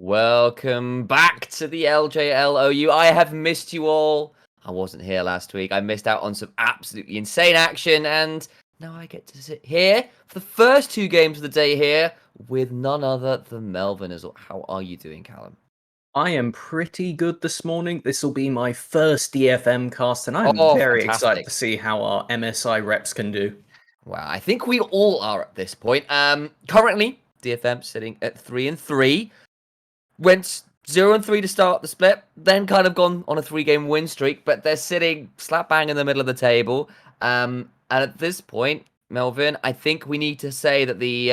Welcome back to the LJL OU. I have missed you all. I wasn't here last week. I missed out on some absolutely insane action, and now I get to sit here for the first two games of the day here with none other than Melvin. How are you doing, Callum? I am pretty good this morning. This will be my first DFM cast, and I'm Oh, very excited fantastic. to see how our MSI reps can do. Wow, I think we all are at this point. Currently, DFM sitting at 3-3. Went 0-3 to start the split, then kind of gone on a 3-game win streak, but they're sitting slap bang in the middle of the table. And at this point, Melvin, I think we need to say that the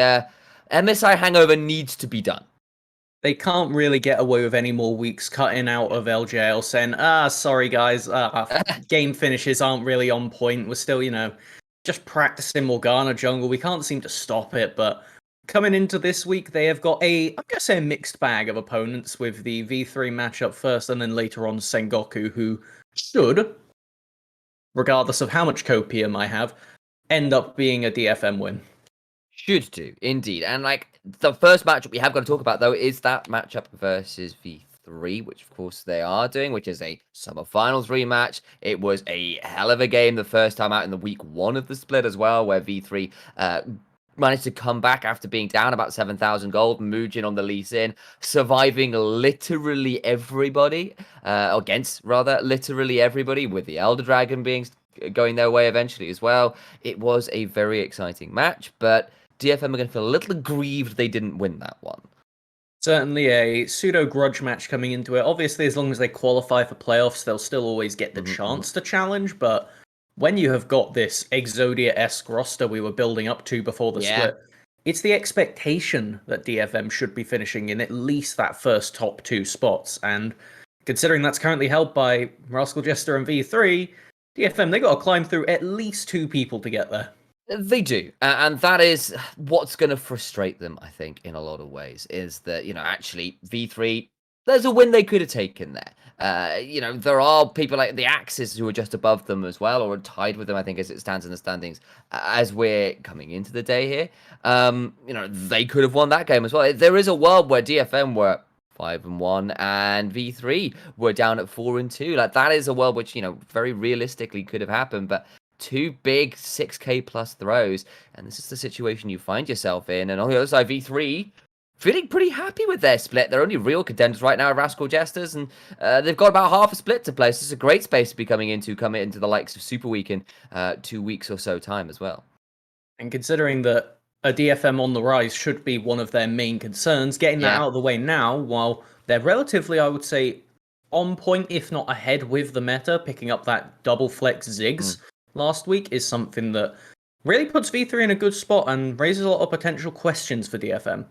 MSI hangover needs to be done. They can't really get away with any more weeks cutting out of LJL saying, sorry guys, game finishes aren't really on point. We're still, just practicing Morgana jungle. We can't seem to stop it, but coming into this week, they have got I'm going to say a mixed bag of opponents with the V3 matchup first, and then later on Sengoku, who should, regardless of how much copium I have, end up being a DFM win. Should do, indeed. And like the first matchup we have got to talk about, though, is that matchup versus V3, which of course they are doing, which is a summer finals rematch. It was a hell of a game the first time out in the week one of the split as well, where V3 managed to come back after being down about 7,000 gold, Mujin on the Lee Sin, surviving literally everybody, literally everybody, with the Elder Dragon going their way eventually as well. It was a very exciting match, but DFM are going to feel a little aggrieved they didn't win that one. Certainly a pseudo grudge match coming into it. Obviously, as long as they qualify for playoffs, they'll still always get the chance to challenge, but when you have got this Exodia-esque roster we were building up to before the split, it's the expectation that DFM should be finishing in at least that first top two spots. And considering that's currently held by Rascal Jester and V3, DFM, they got to climb through at least two people to get there. They do, and that is what's going to frustrate them, I think, in a lot of ways, is that, actually, V3, there's a win they could have taken there. There are people like the Axes who are just above them as well, or tied with them, I think, as it stands in the standings, as we're coming into the day here. They could have won that game as well. There is a world where DFM were 5-1 and V3 were down at 4-2. Like, that is a world which, very realistically could have happened, but two big 6k plus throws, and this is the situation you find yourself in. And on the other side, V3 feeling pretty happy with their split. Their only real contenders right now are Rascal Jesters, and they've got about half a split to play. So it's a great space to be coming into the likes of Super Week in 2 weeks or so time as well. And considering that a DFM on the rise should be one of their main concerns, getting that out of the way now, while they're relatively, I would say, on point, if not ahead with the meta, picking up that double flex Ziggs last week is something that really puts V3 in a good spot and raises a lot of potential questions for DFM.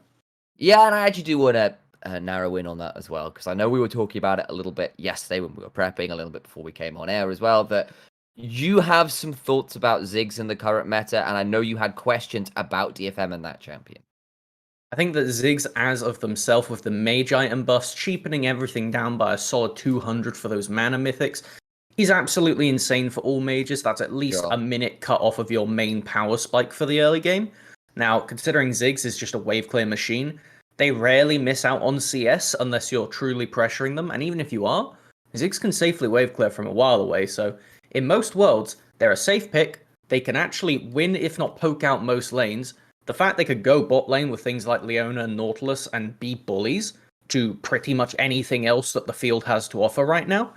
Yeah, and I actually do want to narrow in on that as well, because I know we were talking about it a little bit yesterday when we were prepping, a little bit before we came on air as well, that you have some thoughts about Ziggs in the current meta, and I know you had questions about DFM and that champion. I think that Ziggs, as of themselves, with the mage item buffs, cheapening everything down by a solid 200 for those mana mythics, he's absolutely insane for all mages. That's at least a minute cut off of your main power spike for the early game. Now, considering Ziggs is just a wave clear machine, they rarely miss out on CS unless you're truly pressuring them. And even if you are, Ziggs can safely wave clear from a while away. So in most worlds, they're a safe pick. They can actually win, if not poke out most lanes. The fact they could go bot lane with things like Leona and Nautilus and be bullies to pretty much anything else that the field has to offer right now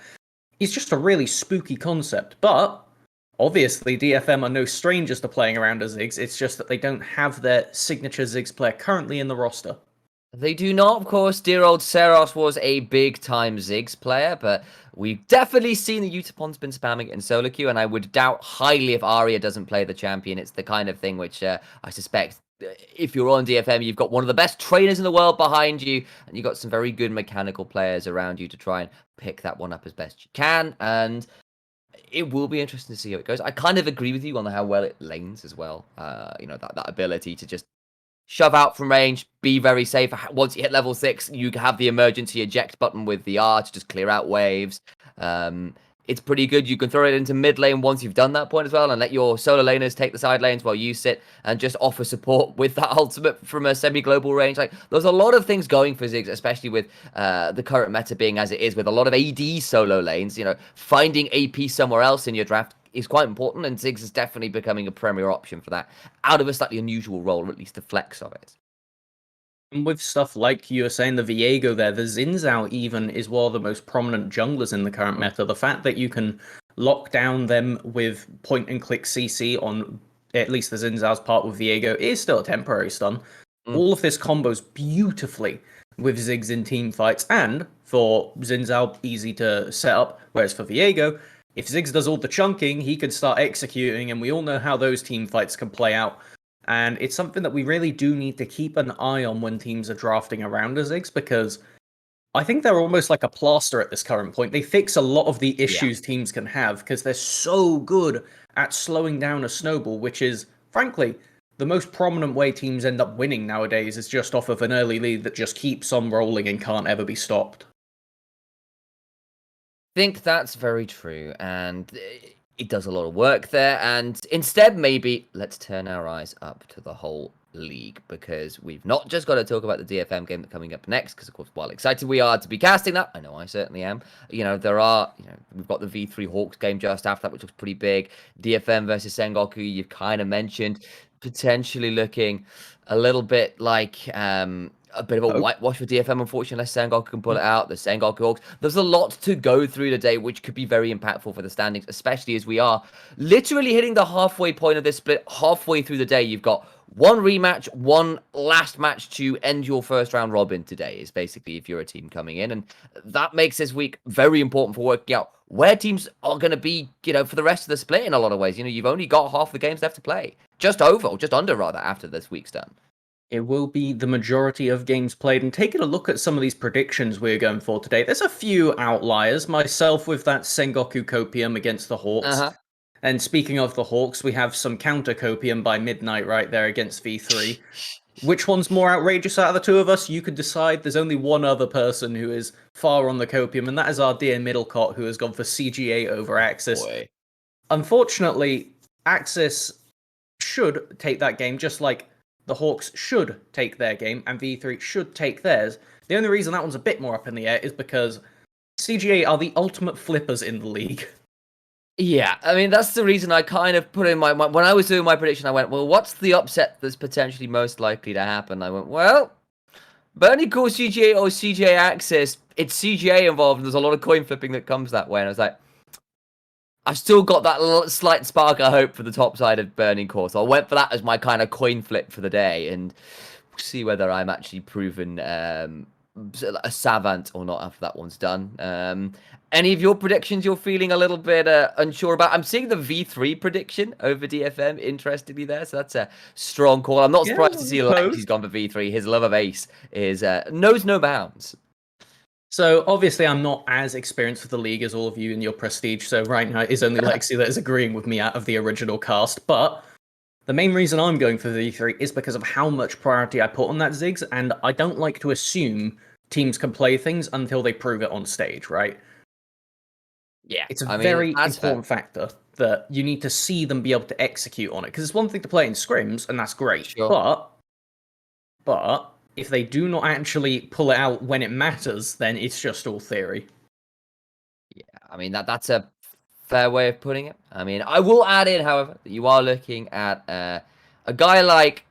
is just a really spooky concept. But obviously, DFM are no strangers to playing around as Ziggs. It's just that they don't have their signature Ziggs player currently in the roster. They do not, of course. Dear old Seros was a big-time Ziggs player, but we've definitely seen the Utapon's been spamming it in solo queue, and I would doubt highly if Arya doesn't play the champion. It's the kind of thing which I suspect if you're on DFM, you've got one of the best trainers in the world behind you, and you've got some very good mechanical players around you to try and pick that one up as best you can, and it will be interesting to see how it goes. I kind of agree with you on how well it lanes as well. That ability to just shove out from range, be very safe. Once you hit level 6, you have the emergency eject button with the R to just clear out waves. it's pretty good. You can throw it into mid lane once you've done that point as well, and let your solo laners take the side lanes while you sit and just offer support with that ultimate from a semi-global range. Like, there's a lot of things going for Ziggs, especially with the current meta being as it is, with a lot of AD solo lanes. You know, finding AP somewhere else in your draft is quite important, and Ziggs is definitely becoming a premier option for that, out of a slightly unusual role, or at least the flex of it. And with stuff like you were saying, the Viego there, the Xin Zhao even is one of the most prominent junglers in the current meta. The fact that you can lock down them with point-and-click CC on at least the Xin Zhao's part with Viego is still a temporary stun. All of this combos beautifully with Ziggs in team fights, and for Xin Zhao, easy to set up, whereas for Viego, if Ziggs does all the chunking, he can start executing, and we all know how those team fights can play out. And it's something that we really do need to keep an eye on when teams are drafting around a Ziggs, because I think they're almost like a plaster at this current point. They fix a lot of the issues teams can have because they're so good at slowing down a snowball, which is, frankly, the most prominent way teams end up winning nowadays is just off of an early lead that just keeps on rolling and can't ever be stopped. I think that's very true, and it does a lot of work there. And instead, maybe let's turn our eyes up to the whole league, because we've not just got to talk about the DFM game that's coming up next, because of course, while excited we are to be casting that, I know I certainly am, you know, we've got the V3 Hawks game just after that, which looks pretty big. DFM versus Sengoku, you've kind of mentioned, potentially looking a little bit like a bit of a whitewash for DFM, unfortunately, unless Sengoku can pull it out. The Sengoku Hawks. There's a lot to go through today, which could be very impactful for the standings, especially as we are literally hitting the halfway point of this split. Halfway through the day, you've got one rematch, one last match to end your first round robin today, is basically if you're a team coming in. And that makes this week very important for working out where teams are going to be, you know, for the rest of the split in a lot of ways. You know, you've only got half the games left to play. Just under rather, after this week's done. It will be the majority of games played. And taking a look at some of these predictions we're going for today, there's a few outliers. Myself with that Sengoku Copium against the Hawks. And speaking of the Hawks, we have some counter Copium by midnight right there against V3. Which one's more outrageous out of the two of us? You could decide. There's only one other person who is far on the Copium, and that is our dear Middlecott, who has gone for CGA over Axis. Boy. Unfortunately, Axis should take that game, just like the Hawks should take their game, and V3 should take theirs. The only reason that one's a bit more up in the air is because CGA are the ultimate flippers in the league. Yeah, I mean, that's the reason I kind of put in my when I was doing my prediction, I went, well, what's the upset that's potentially most likely to happen? I went, well, Bernie calls CGA or CGA Axis. It's CGA involved, and there's a lot of coin flipping that comes that way. And I was like, I've still got that slight spark of hope for the top side of Burning Core. So I went for that as my kind of coin flip for the day, and we'll see whether I'm actually proven a savant or not after that one's done. Any of your predictions you're feeling a little bit unsure about? I'm seeing the V3 prediction over DFM, interestingly, there. So that's a strong call. I'm not surprised to see Lexi's gone for V3. His love of Ace is knows no bounds. So obviously I'm not as experienced with the league as all of you in your prestige, so right now it is only Lexi that is agreeing with me out of the original cast, but the main reason I'm going for V3 is because of how much priority I put on that Ziggs, and I don't like to assume teams can play things until they prove it on stage, right? Yeah. It's a very important factor that you need to see them be able to execute on it, because it's one thing to play in scrims, and that's great, Sure. but if they do not actually pull it out when it matters, then it's just all theory. Yeah, I mean, that's a fair way of putting it. I mean, I will add in, however, that you are looking at a guy like,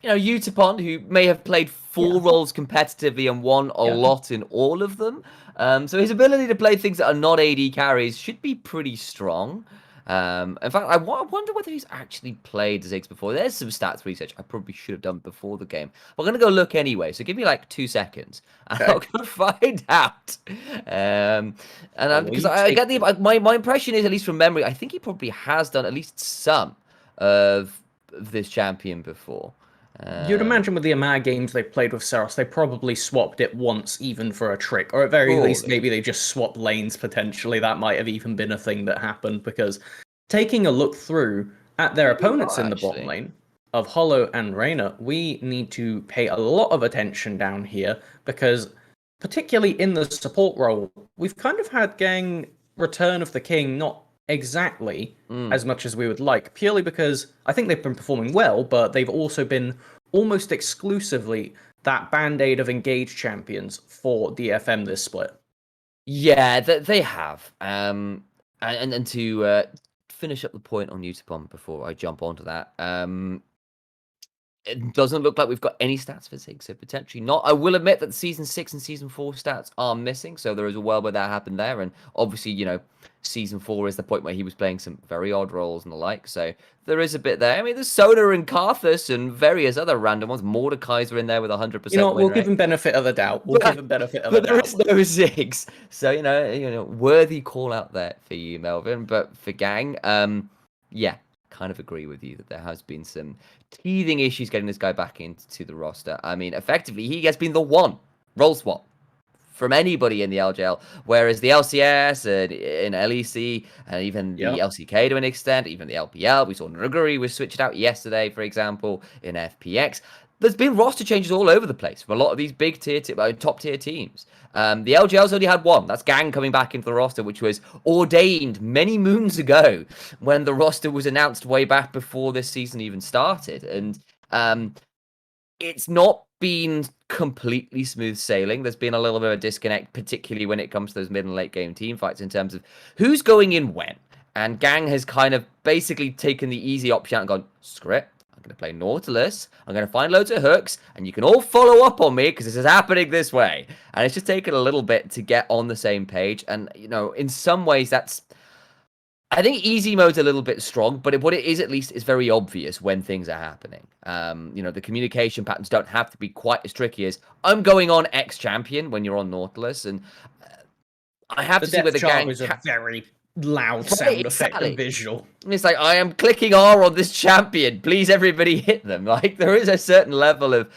you know, Utapon, who may have played 4 roles competitively and won a lot in all of them. So his ability to play things that are not AD carries should be pretty strong. In fact, I wonder whether he's actually played Ziggs before. There's some stats research I probably should have done before the game. I'm going to go look anyway, so give me like 2 seconds. And I'm going to find out. Because I get my impression is, at least from memory, I think he probably has done at least some of this champion before. You'd imagine with the amount of games they've played with Seros, they probably swapped it once, even for a trick. Or at very least, maybe they just swapped lanes, potentially. That might have even been a thing that happened, because taking a look through at their opponents in the bottom lane of Hollow and Reyna, we need to pay a lot of attention down here, because particularly in the support role, we've kind of had gang Return of the King, not exactly as much as we would like, purely because I think they've been performing well, but they've also been almost exclusively that band-aid of engaged champions for DFM this split. Yeah, they have. And to finish up the point on Utapon before I jump onto that, it doesn't look like we've got any stats for Zig, so potentially not. I will admit that Season 6 and Season 4 stats are missing, so there is a world where that happened there. And obviously, Season 4 is the point where he was playing some very odd roles and the like, so there is a bit there. I mean, there's Soda and Karthus and various other random ones. Mordekaiser in there with 100% You know what, win we'll give rate. him benefit of the doubt. We'll give him benefit of the But there doubt. is no Zigs. So, worthy call out there for you, Melvin. But for Gang, yeah, kind of agree with you that there has been some teething issues getting this guy back into the roster. I mean, effectively, he has been the one role swap from anybody in the LJL, whereas the LCS and in LEC and even the LCK to an extent, even the LPL, we saw Nuguri was switched out yesterday, for example, in FPX. There's been roster changes all over the place for a lot of these big top tier teams. The LGL's only had one. That's Gang coming back into the roster, which was ordained many moons ago when the roster was announced way back before this season even started. And it's not been completely smooth sailing. There's been a little bit of a disconnect, particularly when it comes to those mid and late game team fights in terms of who's going in when. And Gang has kind of basically taken the easy option out and gone, screw it. I'm going to play Nautilus. I'm going to find loads of hooks, and you can all follow up on me because this is happening this way. And it's just taken a little bit to get on the same page. And, in some ways, I think easy mode's a little bit strong, but what it is at least is very obvious when things are happening. The communication patterns don't have to be quite as tricky as I'm going on X champion when you're on Nautilus, and I have to see where the gang is a very loud sound effect and visual. It's like, I am clicking R on this champion. Please, everybody hit them. Like, there is a certain level of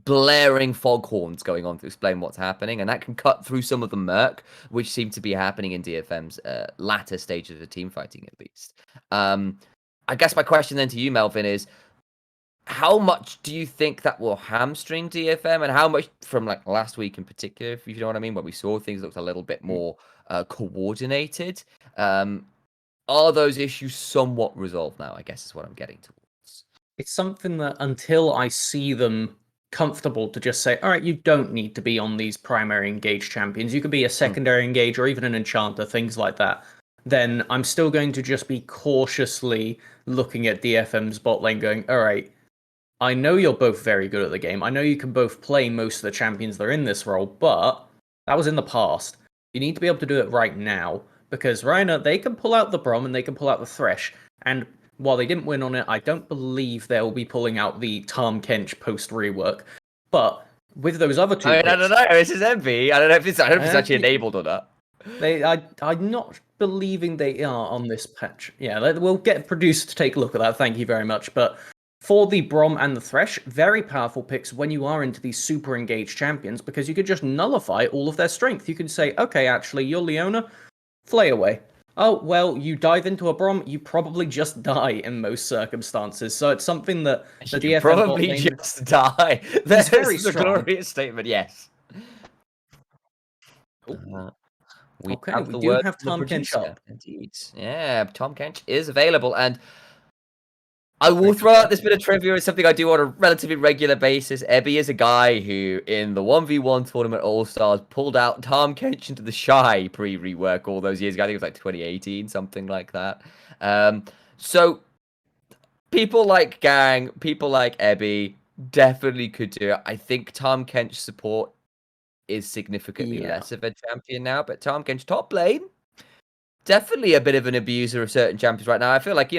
blaring foghorns going on to explain what's happening, and that can cut through some of the murk, which seem to be happening in DFM's latter stages of team fighting, at least. I guess my question then to you, Melvin, is how much do you think that will hamstring DFM, and how much from like last week in particular, if you know what I mean, where we saw things looked a little bit more coordinated? Are those issues somewhat resolved now, I guess is what I'm getting towards. It's something that until I see them comfortable to just say, all right, you don't need to be on these primary engage champions. You could be a secondary engage or even an enchanter, things like that. Then I'm still going to just be cautiously looking at DFM's bot lane going, all right, I know you're both very good at the game. I know you can both play most of the champions that are in this role, but that was in the past. You need to be able to do it right now because Reiner, they can pull out the Brom and they can pull out the Thresh. And while they didn't win on it, I don't believe they'll be pulling out the Tom Kench post rework. But with those other two, I don't know. This is envy. I don't know if it's actually enabled or not. I'm not believing they are on this patch. Yeah, we'll get produced to take a look at that. Thank you very much. But for the Brom and the Thresh, very powerful picks when you are into these super engaged champions because you could just nullify all of their strength. You could say, okay, actually, you're Leona, flay away. Oh, well, you dive into a Brom, you probably just die in most circumstances. So it's something that the DFM probably just die. That's very the glorious statement, yes. We do have Tom Kench up. Indeed. Yeah, Tom Kench is available, and I will throw out this bit of trivia. It's something I do on a relatively regular basis. Ebby is a guy who, in the 1v1 tournament All-Stars, pulled out Tom Kench into the Shy pre-rework all those years ago. I think it was like 2018, something like that. So, people like Gang, people like Ebby, definitely could do it. I think Tom Kench's support is significantly less of a champion now, but Tom Kench top lane, definitely a bit of an abuser of certain champions right now. I feel like,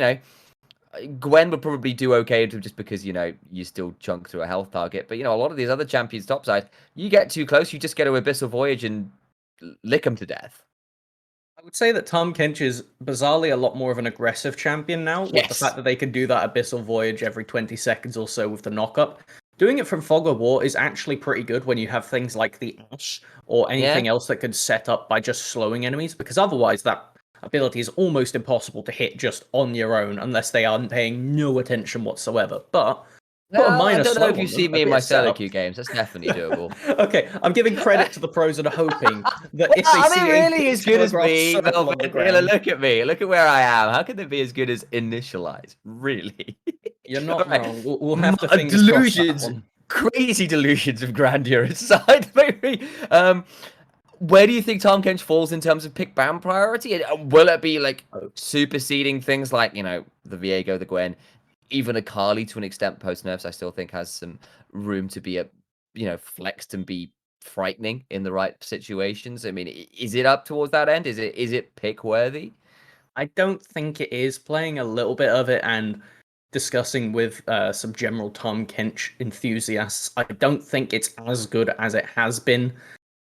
Gwen would probably do okay just because, you still chunk through a health target. But, a lot of these other champions topside, you get too close, you just get to Abyssal Voyage and lick them to death. I would say that Tom Kench is bizarrely a lot more of an aggressive champion now, with the fact that they can do that Abyssal Voyage every 20 seconds or so with the knock-up. Doing it from Fog of War is actually pretty good when you have things like the Ash or anything else that could set up by just slowing enemies, because otherwise that ability is almost impossible to hit just on your own unless they are paying no attention whatsoever. But Put a Well, I minor don't know slow if you've on them, seen a me in bit my of solo setup. queue games. That's definitely doable. Okay, I'm giving credit to the pros and hoping that if they Are they see a really big as good as telegraph me, circle Melvin? on the You know, ground, look at me. Look at where I am. How can they be as good as Initialize? Really? you're All not right. wrong. We'll have to fingers cross that Delusions, one. crazy delusions of grandeur aside, maybe. Where do you think Tom Kench falls in terms of pick ban priority? Will it be like Oh, superseding things like, the Viego, the Gwen, even a Carly to an extent post nerfs? I still think has some room to be flexed and be frightening in the right situations. I mean, is it up towards that end? Is it pick worthy? I don't think it is. Playing a little bit of it and discussing with some general Tom Kench enthusiasts, I don't think it's as good as it has been.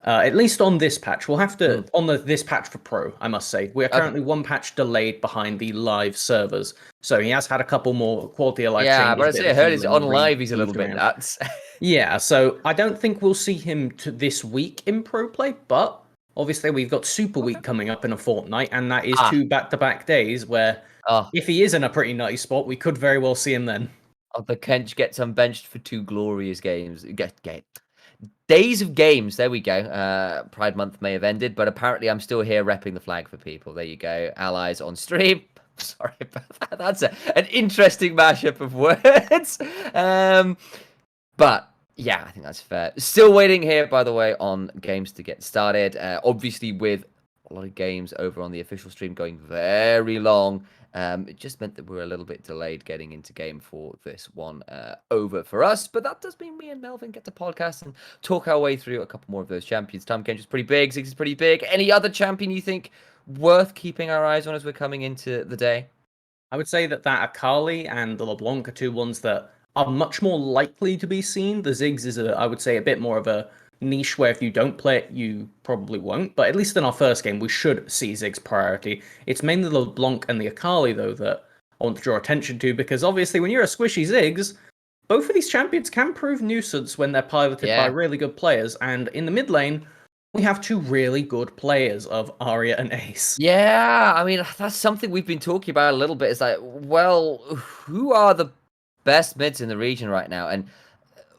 At least on this patch, we'll have to Mm. on this patch for Pro. I must say we are Okay. currently one patch delayed behind the live servers, so he has had a couple more quality of life Yeah, changes, but a I bit say of I heard it's healing on live. He's a little moved bit around. nuts. Yeah, so I don't think we'll see him to this week in Pro Play, but obviously we've got Super Okay. Week coming up in a fortnight, and that is Ah. two back-to-back days where Oh, if he is in a pretty nutty spot, we could very well see him then. the Kench gets unbenched for two glorious games. Get days of games. There we go. Pride Month may have ended, but apparently I'm still here repping the flag for people. There you go. Allies on stream. Sorry about that. That's an interesting mashup of words. But yeah, I think that's fair. Still waiting here, by the way, on games to get started. Obviously, with a lot of games over on the official stream going very long. It just meant that we were a little bit delayed getting into game for this one over for us. But that does mean me and Melvin get to podcast and talk our way through a couple more of those champions. Tom Kench is pretty big. Ziggs is pretty big. Any other champion you think worth keeping our eyes on as we're coming into the day? I would say that Akali and the LeBlanc are two ones that are much more likely to be seen. The Ziggs is, I would say, a bit more of a niche where if you don't play it, you probably won't. But at least in our first game, we should see Ziggs priority. It's mainly the LeBlanc and the Akali, though, that I want to draw attention to, because obviously when you're a squishy Ziggs, both of these champions can prove nuisance when they're piloted by Yeah. really good players. And in the mid lane, we have two really good players of Arya and Ace. Yeah, I mean, that's something we've been talking about a little bit. It's like, well, who are the best mids in the region right now? And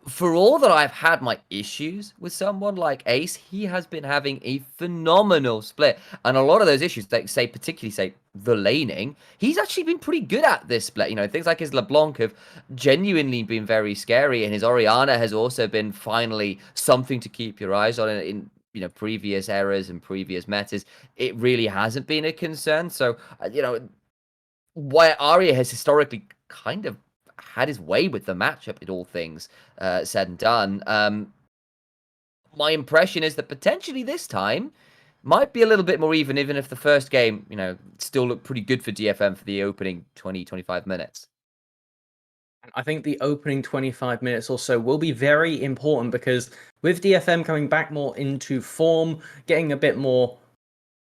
for all that I've had my issues with someone like Ace, he has been having a phenomenal split. And a lot of those issues, like particularly say the laning, he's actually been pretty good at this split. Things like his LeBlanc have genuinely been very scary, and his Orianna has also been finally something to keep your eyes on in previous eras and previous metas. It really hasn't been a concern. So, why Arya has historically kind of had his way with the matchup, in all things said and done. My impression is that potentially this time might be a little bit more even if the first game, still looked pretty good for DFM for the opening 20-25 minutes. I think the opening 25 minutes or so will be very important because with DFM coming back more into form, getting a bit more,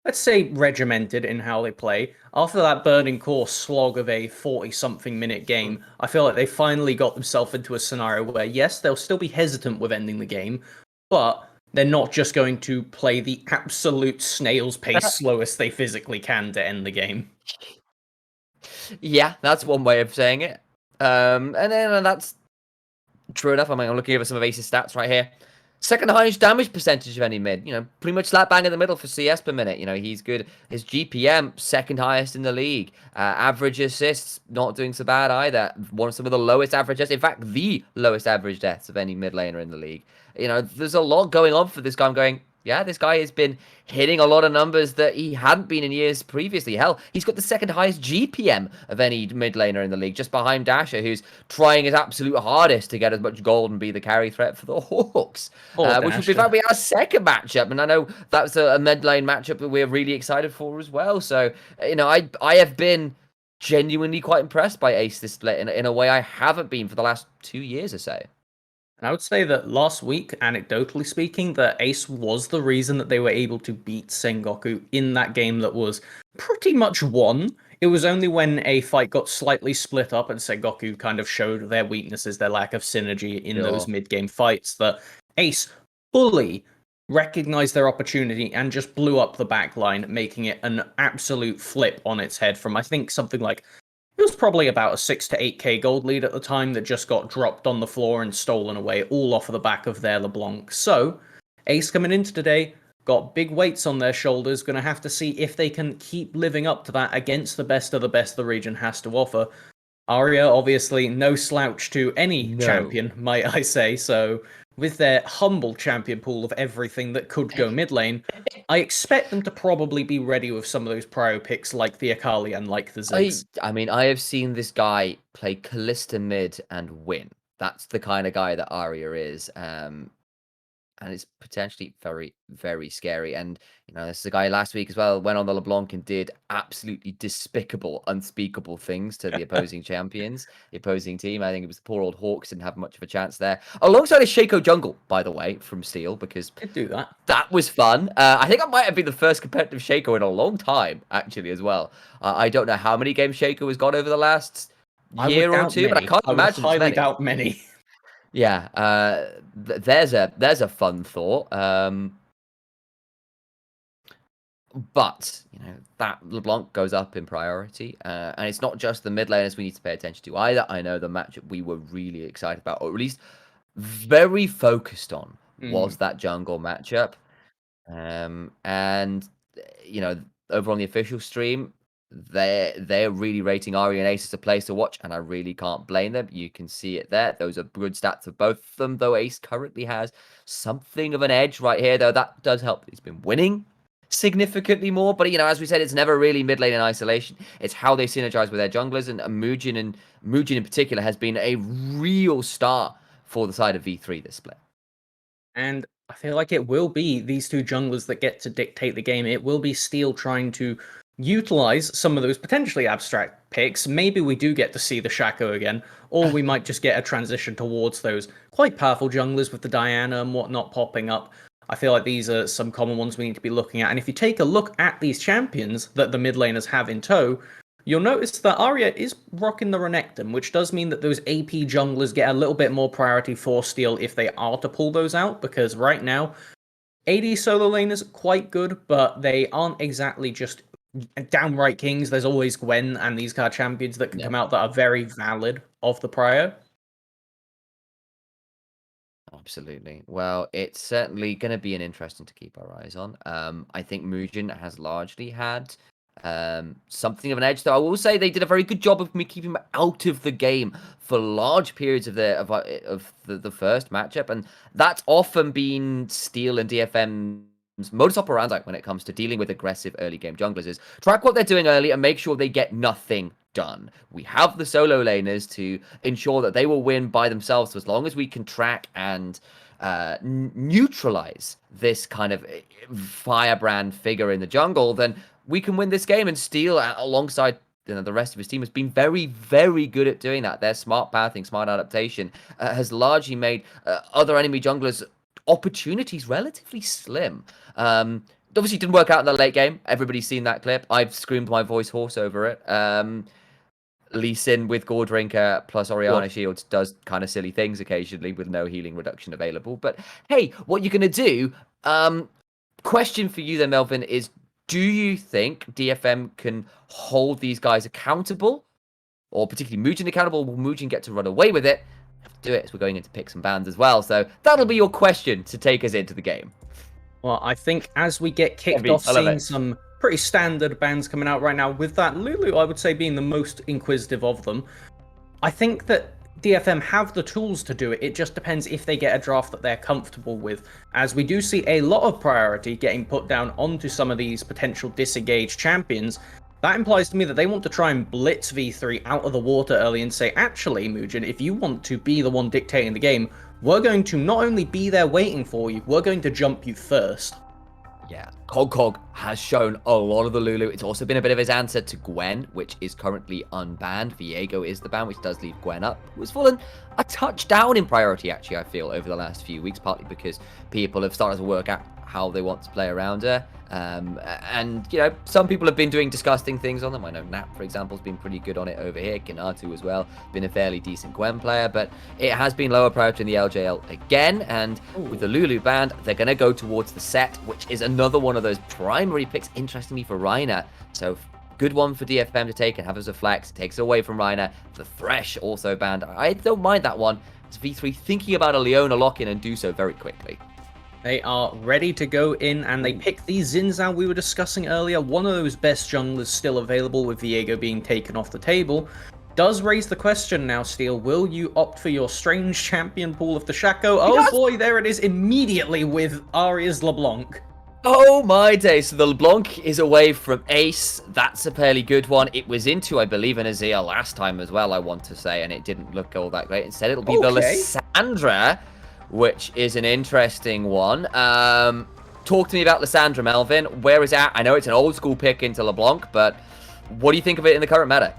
let's say, regimented in how they play, after that Burning Core slog of a 40-something minute game, I feel like they finally got themselves into a scenario where, yes, they'll still be hesitant with ending the game, but they're not just going to play the absolute snail's pace slowest they physically can to end the game. Yeah, that's one way of saying it. And then that's true enough. I'm looking over some of Ace's stats right here. Second highest damage percentage of any mid. Pretty much slap bang in the middle for CS per minute. He's good. His GPM, second highest in the league. Average assists, not doing so bad either. One of some of the lowest average deaths. In fact, the lowest average deaths of any mid laner in the league. There's a lot going on for this guy. I'm going, yeah, this guy has been hitting a lot of numbers that he hadn't been in years previously. Hell, he's got the second highest GPM of any mid laner in the league, just behind Dasher, who's trying his absolute hardest to get as much gold and be the carry threat for the Hawks. Which would be, in fact, be our second matchup. And I know that's a mid lane matchup that we're really excited for as well. So, I have been genuinely quite impressed by Ace this split in a way I haven't been for the last 2 years or so. And I would say that last week, anecdotally speaking, that Ace was the reason that they were able to beat Sengoku in that game that was pretty much won. It was only when a fight got slightly split up and Sengoku kind of showed their weaknesses, their lack of synergy in those Sure. mid-game fights, that Ace fully recognized their opportunity and just blew up the backline, making it an absolute flip on its head from, I think, something like It was probably about a 6 to 8k gold lead at the time that just got dropped on the floor and stolen away, all off of the back of their LeBlanc. So, Ace coming into today, got big weights on their shoulders, going to have to see if they can keep living up to that against the best of the best the region has to offer. Arya, obviously, no slouch to any champion, might I say, so with their humble champion pool of everything that could go mid lane, I expect them to probably be ready with some of those prio picks like the Akali and like the Ziggs. I mean, I have seen this guy play Kalista mid and win. That's the kind of guy that Arya is. And it's potentially very, very scary. And, you know, this is a guy last week as well, went on the LeBlanc and did absolutely despicable, unspeakable things to the opposing champions, the opposing team. I think it was the poor old Hawks didn't have much of a chance there. Alongside a Shaco jungle, by the way, from Steel, because Could do that. That was fun. I think I might have been the first competitive Shaco in a long time, actually, as well. I don't know how many games Shaco has got over the last year or two, but I can't imagine I highly many. doubt many. Yeah, there's a fun thought. But you know that LeBlanc goes up in priority, and it's not just the mid laners we need to pay attention to either. I know the matchup we were really excited about, or at least very focused on, was that jungle matchup. And you know, over on the official stream, they're really rating Ari and Ace as a place to watch, and I really can't blame them. You can see it there. Those are good stats for both of them, though Ace currently has something of an edge right here, though that does help. He's been winning significantly more, but you know, as we said, it's never really mid lane in isolation. It's how they synergize with their junglers, and Muujin in particular has been a real star for the side of V3 this split. And I feel like it will be these two junglers that get to dictate the game. It will be Steel trying to utilize some of those potentially abstract picks. Maybe we do get to see the Shaco again, or we might just get a transition towards those quite powerful junglers with the Diana and whatnot popping up. I feel like these are some common ones we need to be looking at. And if you take a look at these champions that the mid laners have in tow, you'll notice that Arya is rocking the Renekton, which does mean that those AP junglers get a little bit more priority for Steel if they are to pull those out, because right now, AD solo laners quite good, but they aren't exactly just downright kings. There's always Gwen and these kind of champions that can come out that are very valid of the prio. Absolutely. Well, it's certainly going to be an interesting to keep our eyes on. I think Muujin has largely had something of an edge, though I will say they did a very good job of me keeping him out of the game for large periods of the first matchup, and that's often been Steel and DFM's modus operandi when it comes to dealing with aggressive early game junglers is track what they're doing early and make sure they get nothing done. We have the solo laners to ensure that they will win by themselves. So as long as we can track and neutralize this kind of firebrand figure in the jungle, then we can win this game. And Steel, alongside the rest of his team, has been very, very good at doing that. Their smart pathing, smart adaptation has largely made other enemy junglers' opportunities relatively slim. Obviously, it didn't work out in the late game. Everybody's seen that clip. I've screamed my voice hoarse over it. Lee Sin with Gore Drinker plus Orianna Shields does kind of silly things occasionally with no healing reduction available. But hey, what you're going to do, question for you then, Melvin, is do you think DFM can hold these guys accountable, or particularly Muujin accountable? Will Muujin get to run away with it? Have to do it as we're going into picks and bans as well. So that'll be your question to take us into the game. Well, I think as we get kicked off, seeing some pretty standard bans coming out right now, with that Lulu, I would say, being the most inquisitive of them, I think that DFM have the tools to do it. It just depends if they get a draft that they're comfortable with, as we do see a lot of priority getting put down onto some of these potential disengaged champions. That implies to me that they want to try and blitz V3 out of the water early and say, actually, Muujin, if you want to be the one dictating the game, we're going to not only be there waiting for you, we're going to jump you first. Yeah, Cog has shown a lot of the Lulu. It's also been a bit of his answer to Gwen, which is currently unbanned. Viego is the ban, which does leave Gwen up, who has fallen a touch down in priority, actually, I feel, over the last few weeks, partly because people have started to work out how they want to play around her. And, you know, some people have been doing disgusting things on them. I know Nap, for example, has been pretty good on it over here. Kinatu as well, been a fairly decent Gwen player, but it has been lower priority in the LJL again. And with the Lulu banned, they're going to go towards the set, which is another one of those primary picks, interestingly, for Reiner. So good one for DFM to take and have as a flex. It takes away from Reiner. The Thresh also banned. I don't mind that one. It's V3 thinking about a Leona lock-in and do so very quickly. They are ready to go in, and they pick the Xin Zhao we were discussing earlier. One of those best junglers still available, with Viego being taken off the table. Does raise the question now, Steel. Will you opt for your strange champion pool of the Shaco? Oh boy, there it is immediately with Aria's LeBlanc. Oh my day, so the LeBlanc is away from Ace. That's a fairly good one. It was into, I believe, an Azir last time as well, I want to say, and it didn't look all that great. Instead, it'll be the Lissandra, which is an interesting one. Talk to me about Lissandra, Melvin. Where is it at? I know it's an old school pick into LeBlanc, but what do you think of it in the current meta?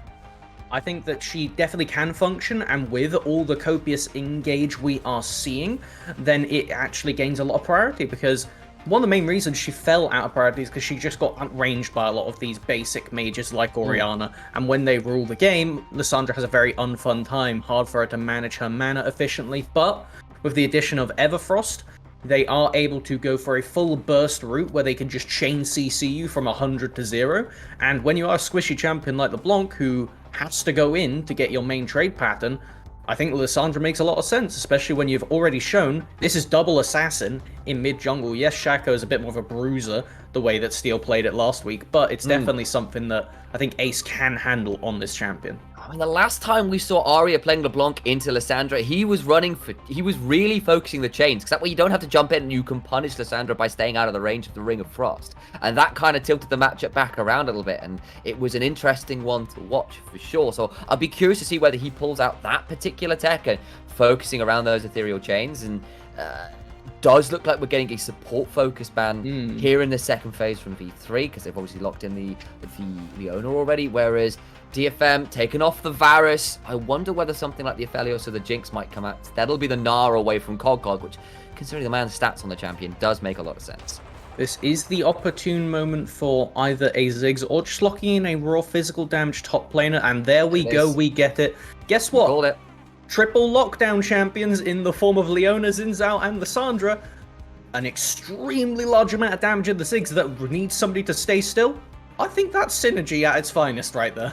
I think that she definitely can function, and with all the copious engage we are seeing, then it actually gains a lot of priority, because one of the main reasons she fell out of priority is because she just got outranged by a lot of these basic mages like Orianna, and when they rule the game, Lissandra has a very unfun time, hard for her to manage her mana efficiently, but with the addition of Everfrost, they are able to go for a full burst route where they can just chain CC you from 100 to 0, and when you are a squishy champion like LeBlanc, who has to go in to get your main trade pattern, I think Lissandra makes a lot of sense, especially when you've already shown this is double assassin in mid jungle. Yes, Shaco is a bit more of a bruiser the way that Steel played it last week, but it's definitely something that I think Ace can handle on this champion. I mean, the last time we saw Aria playing LeBlanc into Lissandra, he was really focusing the chains, because that way you don't have to jump in and you can punish Lissandra by staying out of the range of the Ring of Frost. And that kind of tilted the matchup back around a little bit, and it was an interesting one to watch for sure. So I'll be curious to see whether he pulls out that particular tech and focusing around those ethereal chains. And does look like we're getting a support focus ban here in the second phase from V3, because they've obviously locked in the Leona already, whereas DFM taking off the Varus. I wonder whether something like the Aphelios or the Jinx might come out. That'll be the Gnar away from Cog, which, considering the man's stats on the champion, does make a lot of sense. This is the opportune moment for either a Ziggs or just locking in a raw physical damage top laner, and there we go, we get it. Guess what? Called it. Triple lockdown champions in the form of Leona, Xin Zhao, and Lissandra. An extremely large amount of damage in the Ziggs that needs somebody to stay still. I think that's synergy at its finest right there.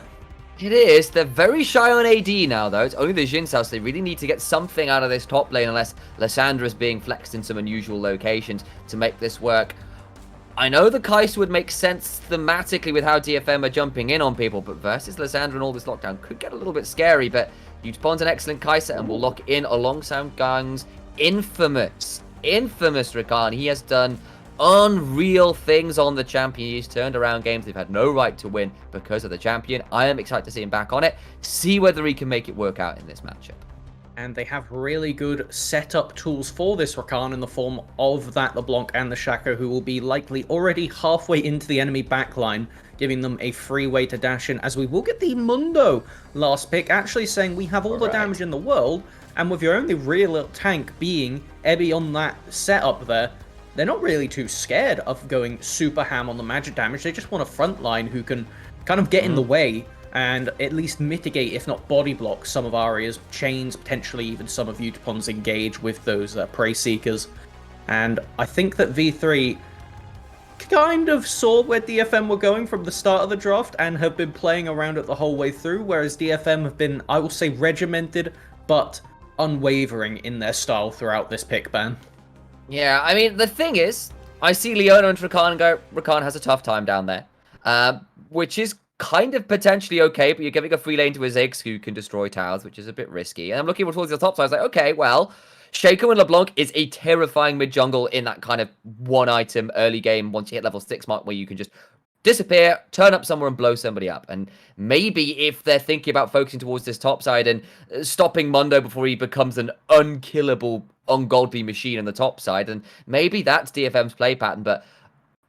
It is. They're very shy on AD now, though. It's only the Jhin Sao, so they really need to get something out of this top lane, unless Lissandra's being flexed in some unusual locations to make this work. I know the Kai'Sa would make sense thematically with how DFM are jumping in on people, but versus Lissandra and all this lockdown could get a little bit scary, but you spawned an excellent Kai'Sa and will lock in alongside Gang's infamous Rakan. He has done unreal things on the champion. He's turned around games they've had no right to win because of the champion. I am excited to see him back on it, see whether he can make it work out in this matchup. And they have really good setup tools for this Rakan in the form of that LeBlanc and the Shaco, who will be likely already halfway into the enemy backline, giving them a free way to dash in, as we will get the Mundo last pick, actually saying we have all the damage in the world, and with your only real tank being Ebby on that setup there, they're not really too scared of going super ham on the magic damage. They just want a front line who can kind of get in the way and at least mitigate, if not body block, some of Aria's chains, potentially even some of Utopon's engage with those Prey Seekers. And I think that V3 kind of saw where DFM were going from the start of the draft and have been playing around it the whole way through, whereas DFM have been, I will say, regimented, but unwavering in their style throughout this pick ban. Yeah, I mean, the thing is, I see Leona and Rakan and go, Rakan has a tough time down there, which is kind of potentially okay, but you're giving a free lane to a Ziggs who can destroy towers, which is a bit risky. And I'm looking towards the top side. I was like, okay, well, Shaco and LeBlanc is a terrifying mid-jungle in that kind of one-item early game once you hit level 6 mark, where you can just disappear, turn up somewhere and blow somebody up. And maybe if they're thinking about focusing towards this top side and stopping Mundo before he becomes an unkillable, ungodly machine on the top side, and maybe that's DFM's play pattern, but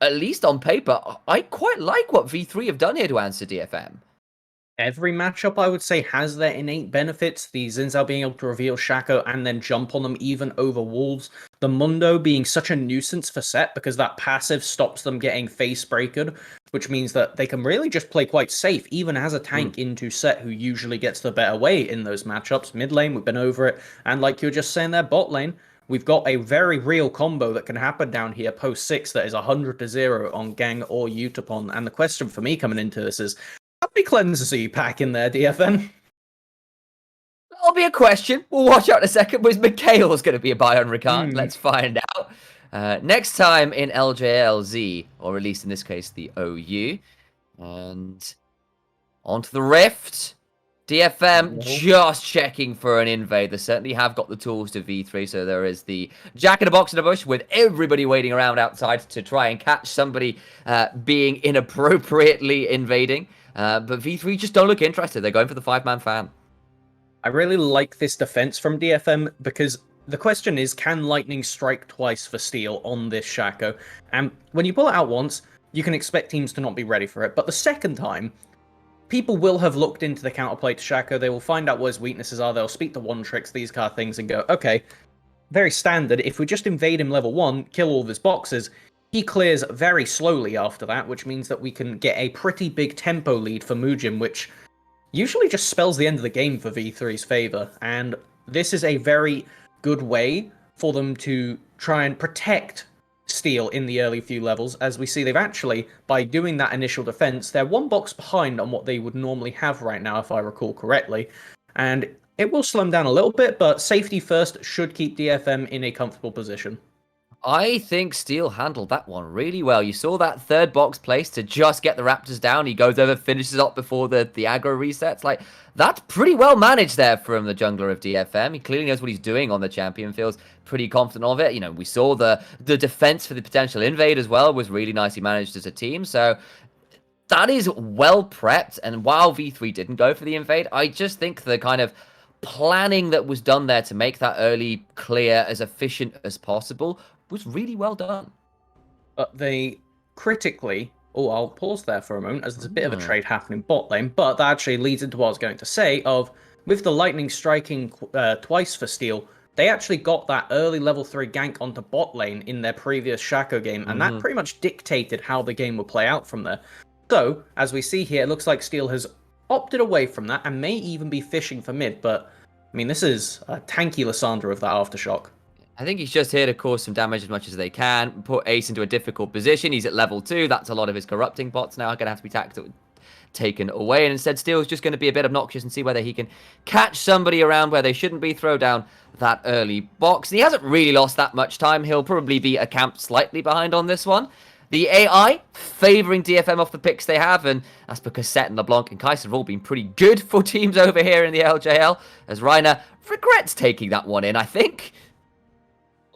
at least on paper, I quite like what V3 have done here to answer DFM. Every matchup, I would say, has their innate benefits. The Xin Zhao being able to reveal Shaco and then jump on them even over walls. The Mundo being such a nuisance for set because that passive stops them getting face breakered, which means that they can really just play quite safe, even as a tank into set who usually gets the better way in those matchups. Mid lane, we've been over it. And like you were just saying there, bot lane, we've got a very real combo that can happen down here post 6 that is 100-0 on Gang or Utapon. And the question for me coming into this is, how many cleansers are you packing there, DFM? That'll be a question. We'll watch out in a second. Was Mikhail's going to be a buy on Ricard? Let's find out. Next time in LJLZ, or at least in this case, the OU. And onto the Rift. DFM just checking for an invade. They certainly have got the tools to V3, so there is the jack in a box in a bush with everybody waiting around outside to try and catch somebody being inappropriately invading. But V3 just don't look interested. They're going for the 5-man fan. I really like this defense from DFM because the question is, can Lightning strike twice for steal on this Shaco? And when you pull it out once, you can expect teams to not be ready for it. But the second time, people will have looked into the counterplay to Shaco. They will find out what his weaknesses are. They'll speak to one tricks, these kind of things, and go, okay, very standard. If we just invade him level 1, kill all of his boxes, he clears very slowly after that, which means that we can get a pretty big tempo lead for Mujin, which usually just spells the end of the game for V3's favor. And this is a very good way for them to try and protect steal in the early few levels, as we see they've actually, by doing that initial defense, they're one box behind on what they would normally have right now, if I recall correctly. And it will slow them down a little bit, but safety first should keep DFM in a comfortable position. I think Steel handled that one really well. You saw that third box place to just get the Raptors down. He goes over, finishes up before the aggro resets. Like, that's pretty well managed there from the jungler of DFM. He clearly knows what he's doing on the champion, feels pretty confident of it. You know, we saw the defense for the potential invade as well was really nicely managed as a team. So that is well prepped. And while V3 didn't go for the invade, I just think the kind of planning that was done there to make that early clear as efficient as possible was really well done. They critically... Oh, I'll pause there for a moment, as there's a bit of a trade happening bot lane, but that actually leads into what I was going to say of, with the Lightning striking twice for steal, they actually got that early level 3 gank onto bot lane in their previous Shaco game, and that pretty much dictated how the game would play out from there. So, as we see here, it looks like Steel has opted away from that, and may even be fishing for mid, but, I mean, this is a tanky Lissandra of that Aftershock. I think he's just here to cause some damage as much as they can, put Ace into a difficult position. He's at level 2. That's a lot of his corrupting bots now are going to have to be taken away. And instead, Steel's just going to be a bit obnoxious and see whether he can catch somebody around where they shouldn't be, throw down that early box. And he hasn't really lost that much time. He'll probably be a camp slightly behind on this one. The AI favoring DFM off the picks they have, and that's because Set and LeBlanc and Kaiser have all been pretty good for teams over here in the LJL, as Reiner regrets taking that one in, I think.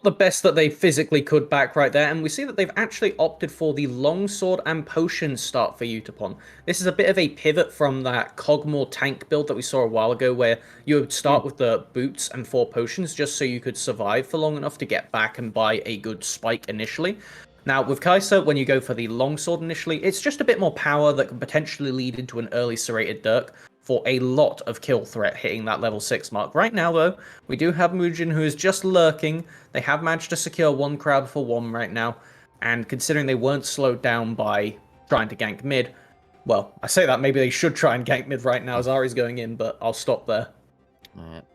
The best that they physically could back right there, and we see that they've actually opted for the longsword and potion start for Utapon. This is a bit of a pivot from that Cogmore tank build that we saw a while ago, where you would start with the boots and 4 potions just so you could survive for long enough to get back and buy a good spike initially. Now, with Kaiser, when you go for the longsword initially, it's just a bit more power that can potentially lead into an early serrated Dirk for a lot of kill threat hitting that level 6 mark. Right now, though, we do have Mujin, who is just lurking. They have managed to secure 1 crowd for 1 right now, and considering they weren't slowed down by trying to gank mid, well, I say that, maybe they should try and gank mid right now as Ari's going in, but I'll stop there.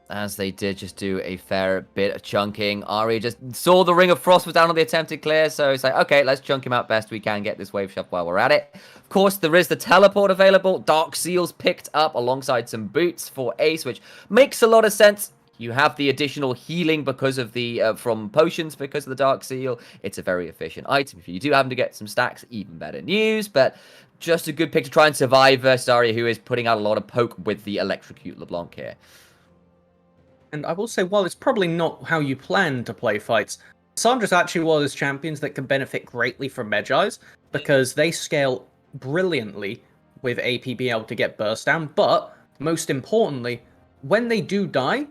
As they did just do a fair bit of chunking. Ari just saw the Ring of Frost was down on the attempted clear, so it's like, okay, let's chunk him out best we can, get this wave shot while we're at it. Of course, there is the teleport available. Dark Seals picked up alongside some boots for Ace, which makes a lot of sense. You have the additional healing because of the from potions because of the Dark Seal. It's a very efficient item. If you do happen to get some stacks, even better news. But just a good pick to try and survive versus Ari, who is putting out a lot of poke with the Electrocute LeBlanc here. And I will say, while it's probably not how you plan to play fights, Sandra's actually one of those champions that can benefit greatly from Medjai's, because they scale brilliantly with AP being able to get burst down, but most importantly, when they do die,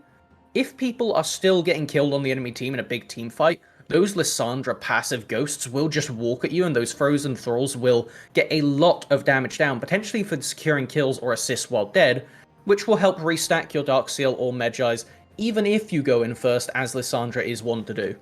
if people are still getting killed on the enemy team in a big team fight, those Lissandra passive ghosts will just walk at you, and those frozen thralls will get a lot of damage down, potentially for securing kills or assists while dead, which will help restack your Dark Seal or Medjai's, even if you go in first, as Lissandra is one to do.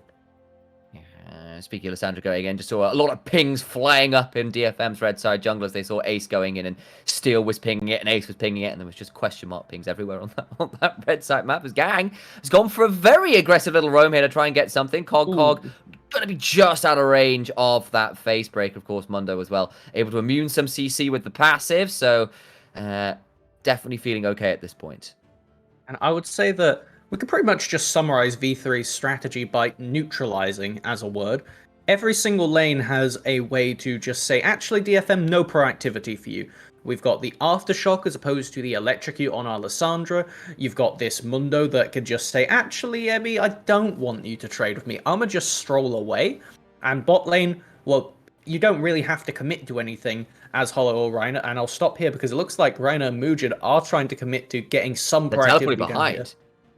Speaking of Lissandra going in, just saw a lot of pings flying up in DFM's red side junglers. They saw Ace going in, and Steel was pinging it, and Ace was pinging it, and there was just question mark pings everywhere on that red side map. As Gang has gone for a very aggressive little roam here to try and get something. Cog going to be just out of range of that face break. Of course, Mundo as well, able to immune some CC with the passive, so definitely feeling okay at this point. And I would say that we could pretty much just summarize V3's strategy by neutralizing as a word. Every single lane has a way to just say, actually, DFM, no proactivity for you. We've got the Aftershock as opposed to the Electrocute on our Lissandra. You've got this Mundo that could just say, actually, Ebby, I don't want you to trade with me. I'ma just stroll away. And bot lane, well, you don't really have to commit to anything as Hollow or Reiner. And I'll stop here because it looks like Reiner and Mujin are trying to commit to getting some proactivity down here.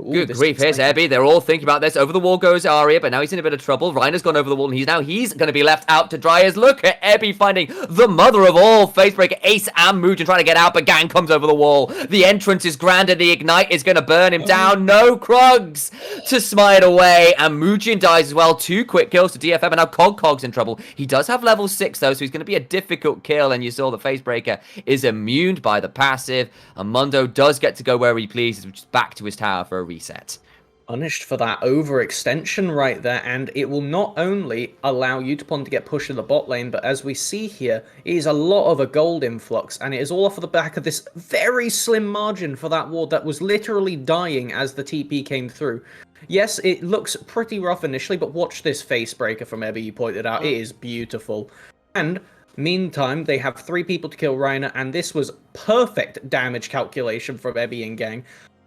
Ooh, good grief, here's Ebby. They're all thinking about this. Over the wall goes Arya, but now he's in a bit of trouble. Reiner's gone over the wall, and he's going to be left out to dry as look at Ebby finding the mother of all Facebreaker, Ace and Mugen trying to get out, but Gang comes over the wall. The entrance is grand, and the Ignite is going to burn him down. No Krugs to smite away, and Mugen dies as well. 2 quick kills to DFM, and now Cog's in trouble. He does have level 6, though, so he's going to be a difficult kill, and you saw the Facebreaker is immune by the passive, and Mundo does get to go where he pleases, which is back to his tower for a reset. Punished for that overextension right there, and it will not only allow Utapon to get pushed in the bot lane, but as we see here, it is a lot of a gold influx, and it is all off of the back of this very slim margin for that ward that was literally dying as the TP came through. Yes, it looks pretty rough initially, but watch this face breaker from Ebby, you pointed out. It is beautiful. And meantime, they have 3 people to kill Reiner, and this was perfect damage calculation from Ebby and Gang.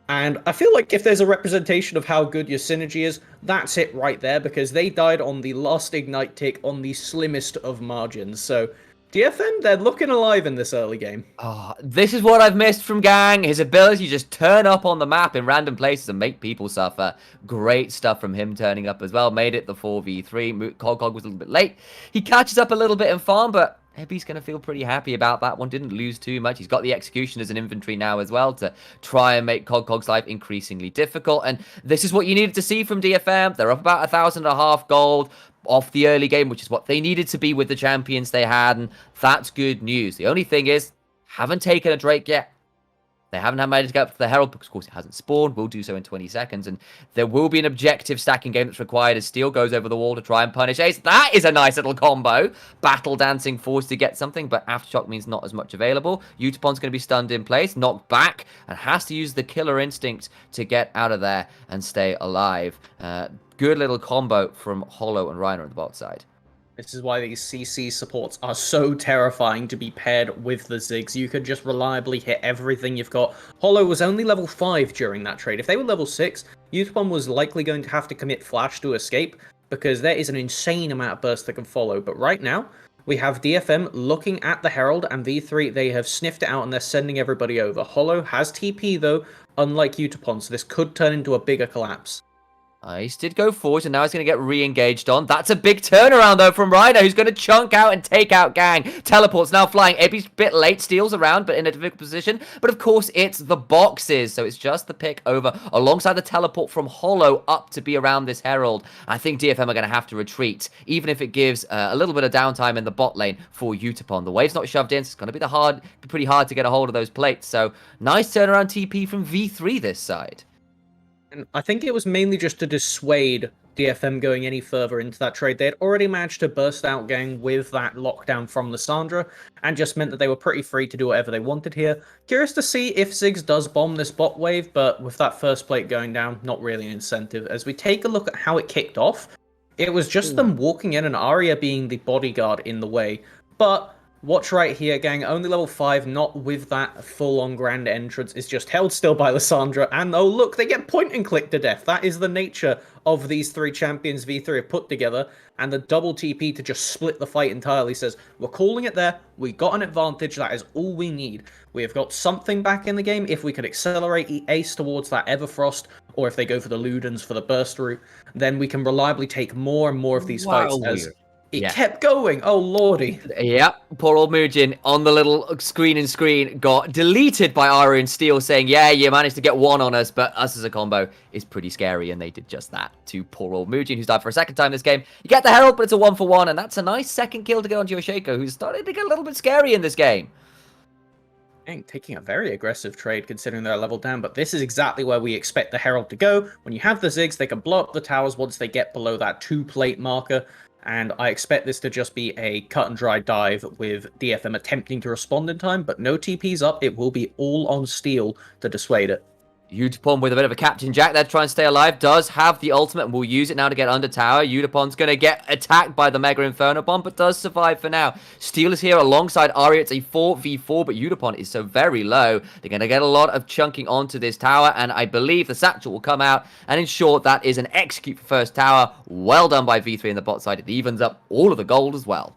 And I feel like if there's a representation of how good your synergy is, that's it right there, because they died on the last Ignite tick on the slimmest of margins. So DFM, they're looking alive in this early game. Oh, this is what I've missed from Gang. His ability to just turn up on the map in random places and make people suffer. Great stuff from him turning up as well. Made it the 4v3. Cog was a little bit late. He catches up a little bit in farm, but Ebby's going to feel pretty happy about that one. Didn't lose too much. He's got the Execution as an inventory now as well to try and make Cog's life increasingly difficult. And this is what you needed to see from DFM. They're up about 1,500 gold off the early game, which is what they needed to be with the champions they had. And that's good news. The only thing is, haven't taken a Drake yet. They haven't managed to get up to the Herald because, of course, it hasn't spawned. We'll do so in 20 seconds. And there will be an objective stacking game that's required as Steel goes over the wall to try and punish Ace. That is a nice little combo. Battle Dancing forced to get something, but Aftershock means not as much available. Utapon's going to be stunned in place, knocked back, and has to use the Killer Instinct to get out of there and stay alive. Good little combo from Hollow and Reiner on the bot side. This is why these CC supports are so terrifying to be paired with the Ziggs. You could just reliably hit everything you've got. Hollow was only level 5 during that trade. If they were level 6, Utapon was likely going to have to commit Flash to escape, because there is an insane amount of burst that can follow. But right now, we have DFM looking at the Herald, and V3, they have sniffed it out and they're sending everybody over. Hollow has TP though, unlike Utapon, so this could turn into a bigger collapse. Ice did go forward, and now he's going to get re-engaged on. That's a big turnaround, though, from Reiner, who's going to chunk out and take out Gang. Teleport's now flying. Ebby's a bit late, steals around, but in a difficult position. But, of course, it's the boxes, so it's just the pick over alongside the teleport from Hollow up to be around this Herald. I think DFM are going to have to retreat, even if it gives a little bit of downtime in the bot lane for Utapon. The wave's not shoved in, so it's going to be pretty hard to get a hold of those plates. So, nice turnaround TP from V3 this side. And I think it was mainly just to dissuade DFM going any further into that trade. They had already managed to burst out Gang with that lockdown from Lissandra, and just meant that they were pretty free to do whatever they wanted here. Curious to see if Ziggs does bomb this bot wave, but with that first plate going down, not really an incentive. As we take a look at how it kicked off, it was just them walking in and Arya being the bodyguard in the way. But watch right here, Gang. Only level 5, not with that full-on grand entrance. Is just held still by Lissandra. And oh, look, they get point and click to death. That is the nature of these 3 champions V3 have put together. And the double TP to just split the fight entirely says, we're calling it there. We got an advantage. That is all we need. We have got something back in the game. If we could accelerate Ace towards that Everfrost, or if they go for the Ludens for the burst route, then we can reliably take more and more of these fights. It kept going. Oh, lordy. Yep, poor old Mugen on the little screen got deleted by Ari and Steel saying, yeah, you managed to get one on us, but us as a combo is pretty scary, and they did just that to poor old Mugen, who's died for a second time this game. You get the Herald, but it's a 1-for-1, and that's a nice second kill to go onto Yoshiko, who's starting to get a little bit scary in this game. Taking a very aggressive trade considering they're leveled down, but this is exactly where we expect the Herald to go. When you have the Ziggs, they can blow up the towers once they get below that 2-plate marker, and I expect this to just be a cut and dry dive with DFM attempting to respond in time, but no TPs up. It will be all on Steel to dissuade it. Udapon with a bit of a Captain Jack there to try and stay alive. Does have the ultimate and will use it now to get under tower. Udapon's going to get attacked by the Mega Inferno Bomb, but does survive for now. Steel is here alongside Arya. It's a 4v4, but Udapon is so very low. They're going to get a lot of chunking onto this tower, and I believe the Satchel will come out and ensure that is an execute for first tower. Well done by V3 in the bot side. It evens up all of the gold as well.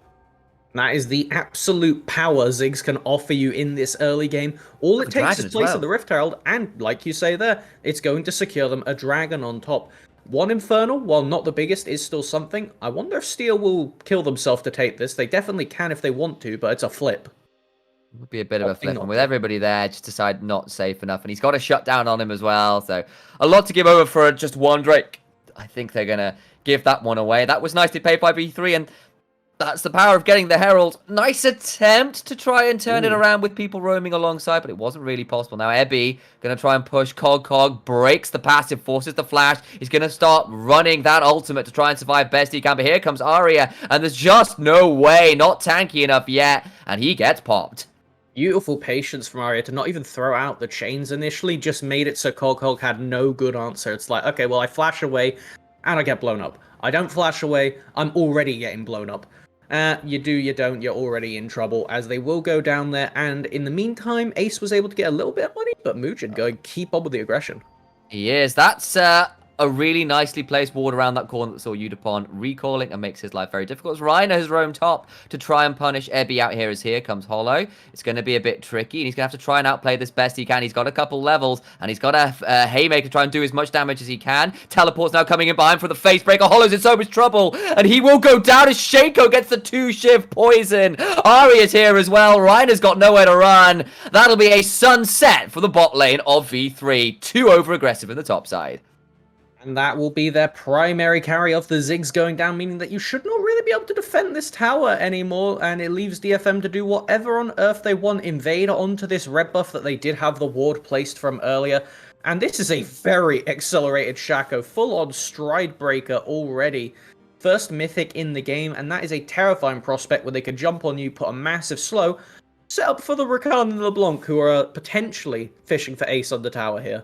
That is the absolute power Ziggs can offer you in this early game. All it takes is place of the Rift Herald, and like you say there, it's going to secure them a dragon on top. One Infernal, while not the biggest, is still something. I wonder if Steel will kill themselves to take this. They definitely can if they want to, but it's a flip. It would be a bit of a flip, and with everybody there, just decide not safe enough, and he's got a shutdown on him as well, so a lot to give over for just one Drake. I think they're going to give that one away. That was nicely played by B3, and that's the power of getting the Herald. Nice attempt to try and turn it around with people roaming alongside, but it wasn't really possible. Now, Ebby going to try and push. Cog breaks the passive, forces the flash. He's going to start running that ultimate to try and survive best he can. But here comes Arya, and there's just no way. Not tanky enough yet, and he gets popped. Beautiful patience from Arya to not even throw out the chains initially, just made it so Cog had no good answer. It's like, okay, well, I flash away, and I get blown up. I don't flash away, I'm already getting blown up. You do, you don't, you're already in trouble, as they will go down there, and in the meantime, Ace was able to get a little bit of money, but Mugen going keep on with the aggression. He is. That's a really nicely placed ward around that corner that saw Udapon recalling and makes his life very difficult. As Rhino has roamed top to try and punish Ebby out here as here comes Hollow. It's going to be a bit tricky, and he's going to have to try and outplay this best he can. He's got a couple levels, and he's got a Haymaker to try and do as much damage as he can. Teleport's now coming in behind for the face breaker. Hollow's in so much trouble, and he will go down as Shaco gets the 2-shift poison. Arya's here as well. Rhino's got nowhere to run. That'll be a sunset for the bot lane of V3. Too over-aggressive in the top side. And that will be their primary carry of the Ziggs going down, meaning that you should not really be able to defend this tower anymore, and it leaves DFM to do whatever on earth they want, invade onto this red buff that they did have the ward placed from earlier. And this is a very accelerated Shaco, full-on stride breaker already. First mythic in the game, and that is a terrifying prospect where they could jump on you, put a massive slow, set up for the Rakan and LeBlanc, who are potentially fishing for Ace on the tower here.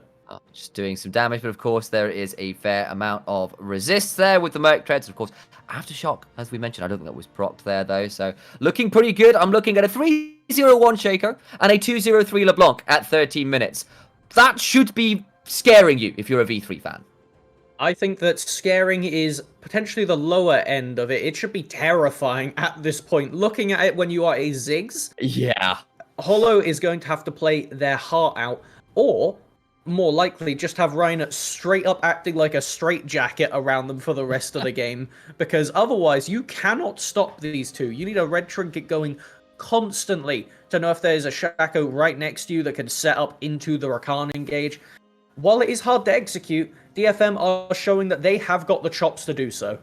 Just doing some damage, but of course there is a fair amount of resist there with the Merc Treads. Of course, Aftershock, as we mentioned, I don't think that was procced there though, so looking pretty good. I'm looking at a 3-0-1 Shaco and a 2-0-3 LeBlanc at 13 minutes. That should be scaring you if you're a V3 fan. I think that scaring is potentially the lower end of it. It should be terrifying at this point. Looking at it when you are a Ziggs, yeah, Hollow is going to have to play their heart out, or more likely just have Rhino straight up acting like a straitjacket around them for the rest of the game, because otherwise you cannot stop these two. You need a red trinket going constantly to know if there's a Shaco right next to you that can set up into the Rakan engage. While it is hard to execute, DFM are showing that they have got the chops to do so.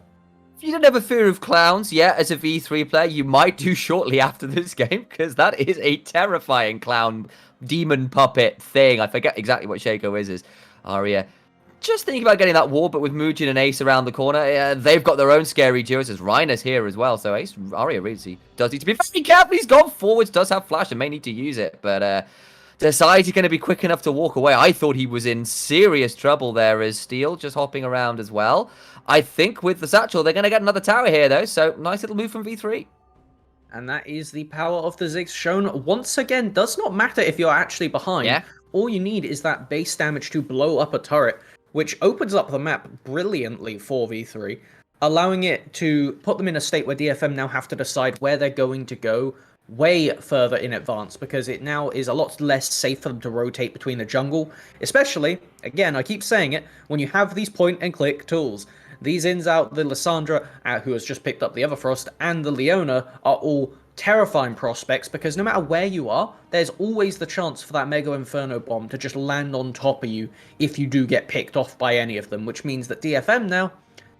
If you don't have a fear of clowns yet as a V3 player, you might do shortly after this game, because that is a terrifying clown demon puppet thing. I forget exactly what Shaco is Arya. Just thinking about getting that wall, but with Mugen and Ace around the corner, they've got their own scary duos. As Rhino's here as well, so Arya really does need to be very careful. He's gone forwards, does have flash, and may need to use it, but decides he's going to be quick enough to walk away. I thought he was in serious trouble there as Steel, just hopping around as well. I think with the Satchel, they're going to get another tower here, though, so nice little move from V3. And that is the power of the Ziggs shown once again. Does not matter if you're actually behind. Yeah. All you need is that base damage to blow up a turret, which opens up the map brilliantly for V3, allowing it to put them in a state where DFM now have to decide where they're going to go way further in advance, because it now is a lot less safe for them to rotate between the jungle, especially, again, I keep saying it, when you have these point-and-click tools. these ins out, the Lissandra, who has just picked up the Everfrost, and the Leona are all terrifying prospects because no matter where you are, there's always the chance for that Mega Inferno bomb to just land on top of you if you do get picked off by any of them, which means that DFM now,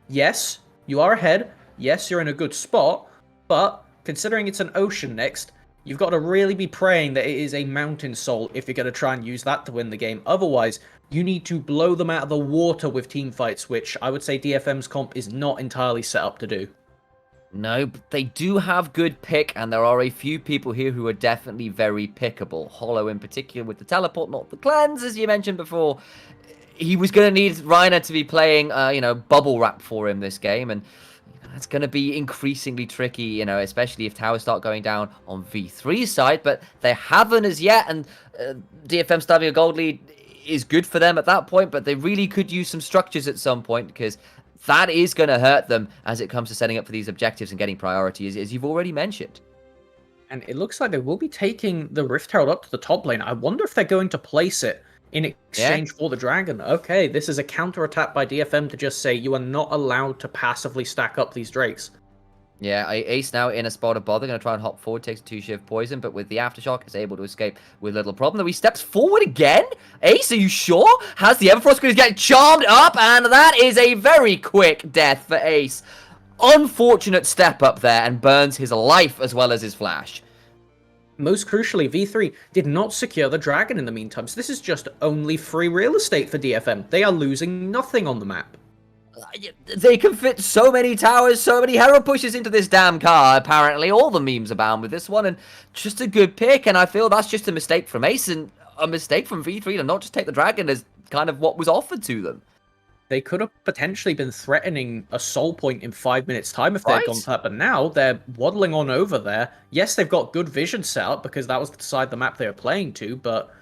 yes, you are ahead, yes, you're in a good spot, but considering it's an ocean next, you've got to really be praying that it is a mountain soul if you're going to try and use that to win the game. Otherwise, you need to blow them out of the water with team fights, which I would say DFM's comp is not entirely set up to do. No, but they do have good pick, and there are a few people here who are definitely very pickable. Hollow in particular with the teleport, not the cleanse, as you mentioned before. He was going to need Reiner to be playing, bubble wrap for him this game, and that's going to be increasingly tricky, especially if towers start going down on V3's side, but they haven't as yet, and DFM starting a gold lead is good for them at that point, but they really could use some structures at some point, because that is going to hurt them as it comes to setting up for these objectives and getting priority, as you've already mentioned. And it looks like they will be taking the Rift Herald up to the top lane. I wonder if they're going to place it in exchange for the Dragon. Okay, this is a counter-attack by DFM to just say you are not allowed to passively stack up these Drakes. Yeah, Ace now in a spot of bother, going to try and hop forward, takes a 2-shift poison, but with the Aftershock is able to escape with little problem. Though he steps forward again. Ace, are you sure? Has the Everfrost going to get charmed up? And that is a very quick death for Ace. Unfortunate step up there and burns his life as well as his flash. Most crucially, V3 did not secure the Dragon in the meantime, so this is just only free real estate for DFM. They are losing nothing on the map. They can fit so many towers, so many hero pushes into this damn car, apparently. All the memes abound with this one, and just a good pick, and I feel that's just a mistake from Ace, and a mistake from V3 to not just take the Dragon as kind of what was offered to them. They could have potentially been threatening a soul point in 5 minutes' time if they had gone for that, but now they're waddling on over there. Yes, they've got good vision set up because that was the side of the map they were playing to, but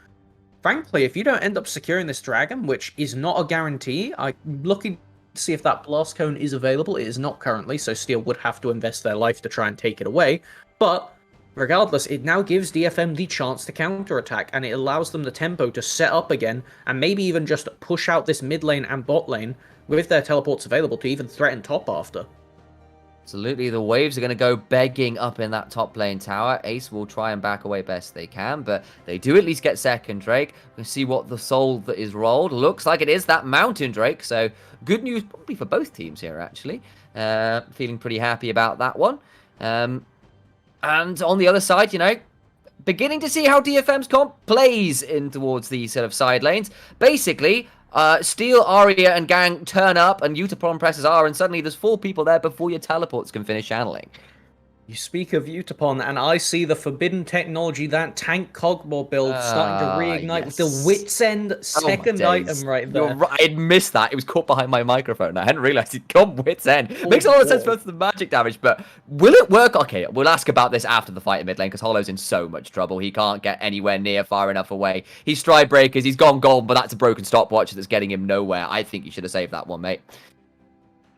frankly, if you don't end up securing this Dragon, which is not a guarantee, I'm looking to see if that Blast Cone is available. It is not currently, so Steel would have to invest their life to try and take it away, but regardless, it now gives DFM the chance to counterattack, and it allows them the tempo to set up again, and maybe even just push out this mid lane and bot lane with their teleports available to even threaten top after. Absolutely, the waves are going to go begging up in that top lane tower. Ace will try and back away best they can, but they do at least get second Drake. We'll see what the soul that is rolled. Looks like it is that Mountain Drake, so good news probably for both teams here, actually. Feeling pretty happy about that one. And on the other side, beginning to see how DFM's comp plays in towards these sort of side lanes. Basically, Steel, Arya, and Gang turn up, and Utapron presses R, and suddenly there's 4 people there before your teleports can finish channeling. You speak of Utapon, and I see the forbidden technology, that tank Cogmore build, starting to reignite with the Wits End second item right there. Right. I'd missed that. It was caught behind my microphone. I hadn't realized it'd gone Wits End. Makes a lot of sense for the magic damage, but will it work? Okay, we'll ask about this after the fight in mid lane, because Hollow's in so much trouble. He can't get anywhere near far enough away. He's stride breakers. He's gone gold, but that's a broken stopwatch that's getting him nowhere. I think you should have saved that one, mate.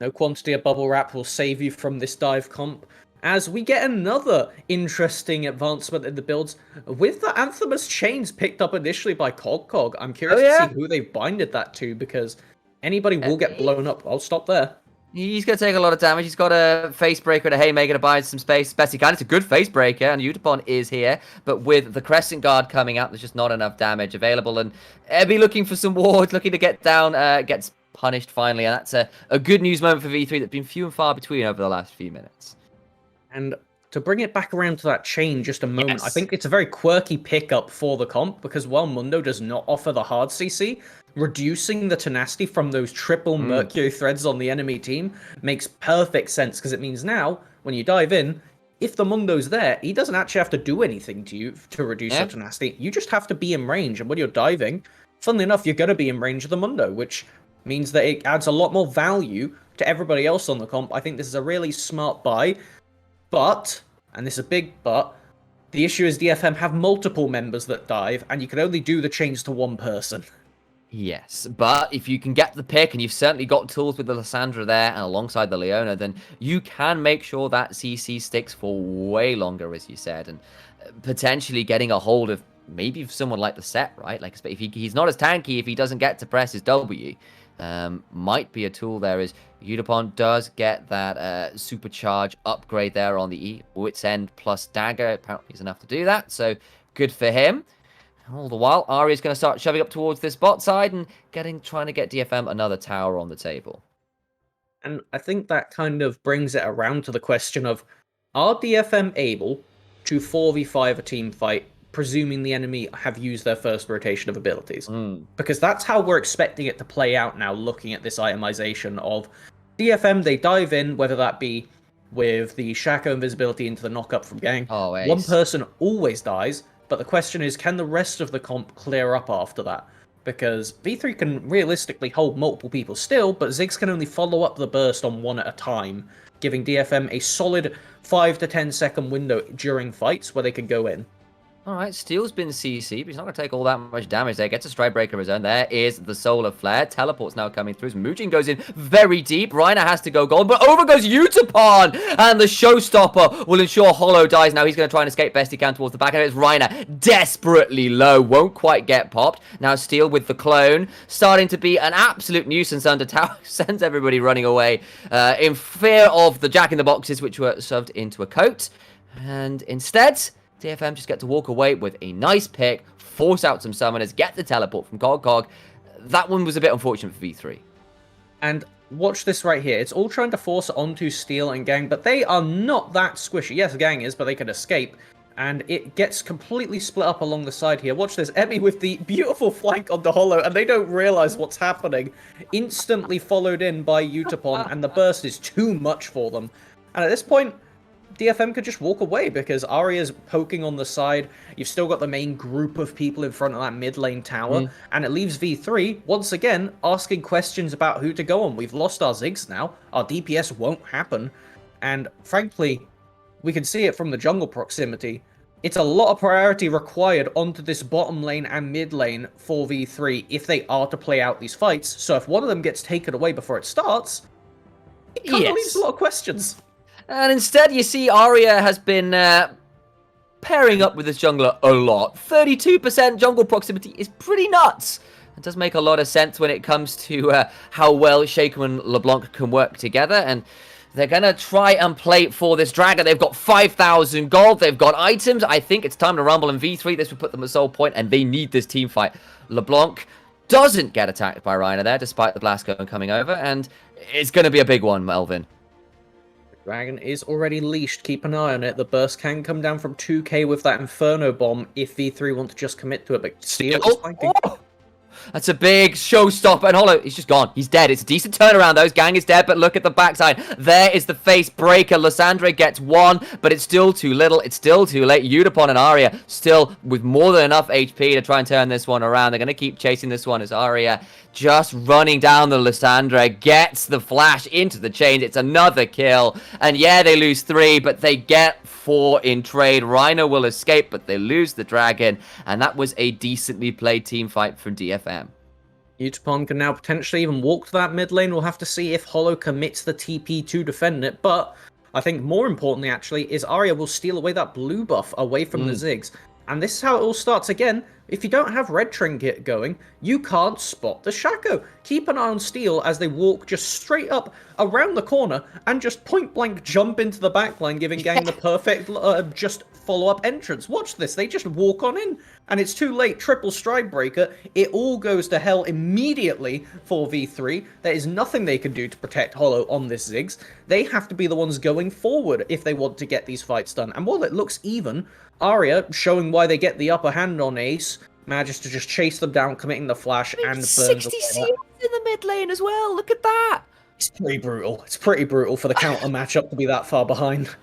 No quantity of bubble wrap will save you from this dive comp, as we get another interesting advancement in the builds with the Anthemus chains picked up initially by Cog. I'm curious to see who they binded that to, because anybody will get blown up. I'll stop there. He's going to take a lot of damage. He's got a face breaker and a haymaker to buy some space best he can. It's a good face breaker, and Utapon is here, but with the Crescent Guard coming out, there's just not enough damage available, and Ebby looking for some wards, looking to get down, gets punished finally, and that's a good news moment for V3 that's been few and far between over the last few minutes. And to bring it back around to that chain just a moment, I think it's a very quirky pickup for the comp, because while Mundo does not offer the hard CC, reducing the tenacity from those triple Mercury threads on the enemy team makes perfect sense, because it means now, when you dive in, if the Mundo's there, he doesn't actually have to do anything to you to reduce your tenacity. You just have to be in range, and when you're diving, funnily enough, you're going to be in range of the Mundo, which means that it adds a lot more value to everybody else on the comp. I think this is a really smart buy. But, and this is a big but, the issue is DFM have multiple members that dive, and you can only do the chains to one person. Yes, but if you can get the pick, and you've certainly got tools with the Lissandra there, and alongside the Leona, then you can make sure that CC sticks for way longer, as you said, and potentially getting a hold of maybe someone like the Set, right? Like, if he's not as tanky if he doesn't get to press his W. might be a tool there as Udapon does get that supercharge upgrade there on the E. Wits End plus Dagger apparently is enough to do that, so good for him. All the while, Arya's going to start shoving up towards this bot side and trying to get DFM another tower on the table. And I think that kind of brings it around to the question of, are DFM able to 4v5 a team fight, presuming the enemy have used their first rotation of abilities? Because that's how we're expecting it to play out now, looking at this itemization of DFM, they dive in, whether that be with the Shaco invisibility into the knock-up from Gang. One person always dies, but the question is, can the rest of the comp clear up after that? Because V3 can realistically hold multiple people still, but Ziggs can only follow up the burst on one at a time, giving DFM a solid 5 to 10 second window during fights where they can go in. Alright, Steel's been CC, but he's not going to take all that much damage there. Gets a strike breaker of his own. There is the Solar Flare. Teleport's now coming through. Mujin goes in very deep. Reiner has to go gold, but over goes Utapon! And the Showstopper will ensure Hollow dies. Now he's going to try and escape best he can towards the back. And it's Reiner desperately low. Won't quite get popped. Now Steel with the clone. Starting to be an absolute nuisance under tower. Sends everybody running away in fear of the Jack-in-the-Boxes, which were shoved into a coat. And instead, DFM just get to walk away with a nice pick, force out some summoners, get the teleport from Cog. That one was a bit unfortunate for V3. And watch this right here. It's all trying to force it onto Steel and Gang, but they are not that squishy. Yes, Gang is, but they can escape. And it gets completely split up along the side here. Watch this. Emmy with the beautiful flank on the Hollow, and they don't realize what's happening. Instantly followed in by Utapon, and the burst is too much for them. And at this point, DFM could just walk away because Arya's poking on the side. You've still got the main group of people in front of that mid lane tower. And it leaves V3, once again, asking questions about who to go on. We've lost our Ziggs now. Our DPS won't happen. And frankly, we can see it from the jungle proximity. It's a lot of priority required onto this bottom lane and mid lane for V3 if they are to play out these fights. So if one of them gets taken away before it starts, it kind of leaves a lot of questions. And instead, you see Arya has been pairing up with this jungler a lot. 32% jungle proximity is pretty nuts. It does make a lot of sense when it comes to how well Shaco and LeBlanc can work together. And they're going to try and play for this dragon. They've got 5,000 gold. They've got items. I think it's time to rumble in V3. This would put them at soul point, and they need this team fight. LeBlanc doesn't get attacked by Reiner there, despite the blast cone coming over. And it's going to be a big one, Melvin. Dragon is already leashed. Keep an eye on it. The burst can come down from 2k with that Inferno Bomb if V3 want to just commit to it. But Steel is flanking. That's a big showstopper. And Hollow, he's just gone. He's dead. It's a decent turnaround, though. His Gang is dead, but look at the backside. There is the face breaker. Lysandre gets one, but it's still too little. It's still too late. Udapon and Arya still with more than enough HP to try and turn this one around. They're going to keep chasing this one as Arya just running down the Lysandre gets the flash into the chains. It's another kill. And yeah, they lose 3, but they get 4 in trade. Reiner will escape, but they lose the dragon. And that was a decently played team fight from DFM. Utapon can now potentially even walk to that mid lane. We'll have to see if Hollow commits the TP to defend it. But I think more importantly, actually, is Arya will steal away that blue buff away from the Ziggs. And this is how it all starts again. If you don't have Red Trinket going, you can't spot the Shaco. Keep an eye on Steel as they walk just straight up around the corner and just point blank jump into the backline, giving Gang the perfect just follow-up entrance. Watch this. They just walk on in. And it's too late. Triple Stride Breaker. It all goes to hell immediately for V3. There is nothing they can do to protect Hollow on this Ziggs. They have to be the ones going forward if they want to get these fights done. And while it looks even, Arya, showing why they get the upper hand on Ace, manages to just chase them down, committing the flash and the burns. 60 CS in the mid lane as well. Look at that. It's pretty brutal. It's pretty brutal for the counter matchup to be that far behind.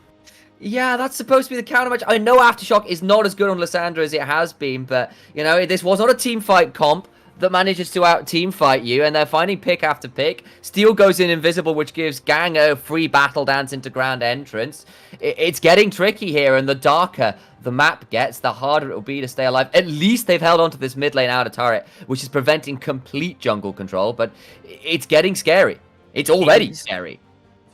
Yeah, that's supposed to be the counter match. I know Aftershock is not as good on Lysandre as it has been, but, you know, this was not a team fight comp that manages to out-team fight you, and they're finding pick after pick. Steel goes in invisible, which gives Gang a free battle dance into ground entrance. It's getting tricky here, and the darker the map gets, the harder it will be to stay alive. At least they've held onto this mid lane outer turret, which is preventing complete jungle control, but it's getting scary. It's already scary.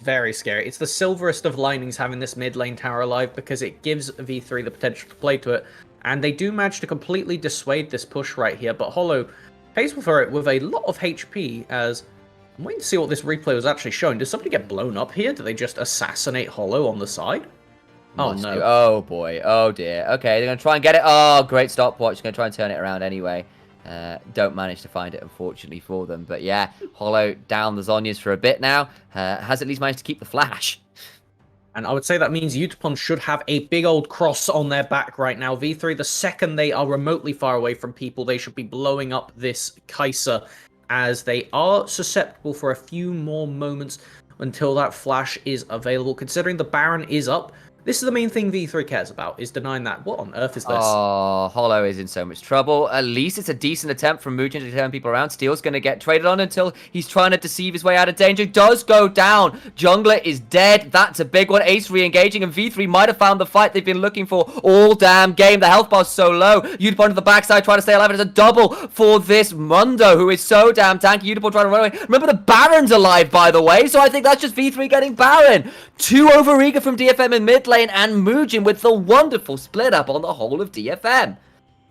Very scary. It's the silverest of linings having this mid lane tower alive because it gives V3 the potential to play to it. And they do manage to completely dissuade this push right here. But Hollow, pays for it with a lot of HP, as I'm waiting to see what this replay was actually showing. Did somebody get blown up here? Did they just assassinate Hollow on the side? Oh, Must no. do. Oh, boy. Oh, dear. Okay, they're going to try and get it. Oh, great stopwatch. Going to try and turn it around anyway. Don't manage to find it, unfortunately, for them. But yeah, Hollow down the Zhonya's for a bit now. Has at least managed to keep the flash. And I would say that means Utapon should have a big old cross on their back right now. V3, the second they are remotely far away from people, they should be blowing up this Kai'Sa, as they are susceptible for a few more moments until that flash is available. Considering the Baron is up, this is the main thing V3 cares about, is denying that. What on earth is this? Oh, Hollow is in so much trouble. At least it's a decent attempt from Mugen to turn people around. Steel's going to get traded on until he's trying to deceive his way out of danger. Does go down. Jungler is dead. That's a big one. Ace re-engaging, and V3 might have found the fight they've been looking for all damn game. The health bar's so low. Utapon to the backside trying to stay alive. It's a double for this Mundo, who is so damn tanky. Utapon trying to run away. Remember, the Baron's alive, by the way, so I think that's just V3 getting Baron. 2 overeager from DFM in mid lane, and Mugen with the wonderful split up on the whole of DFM.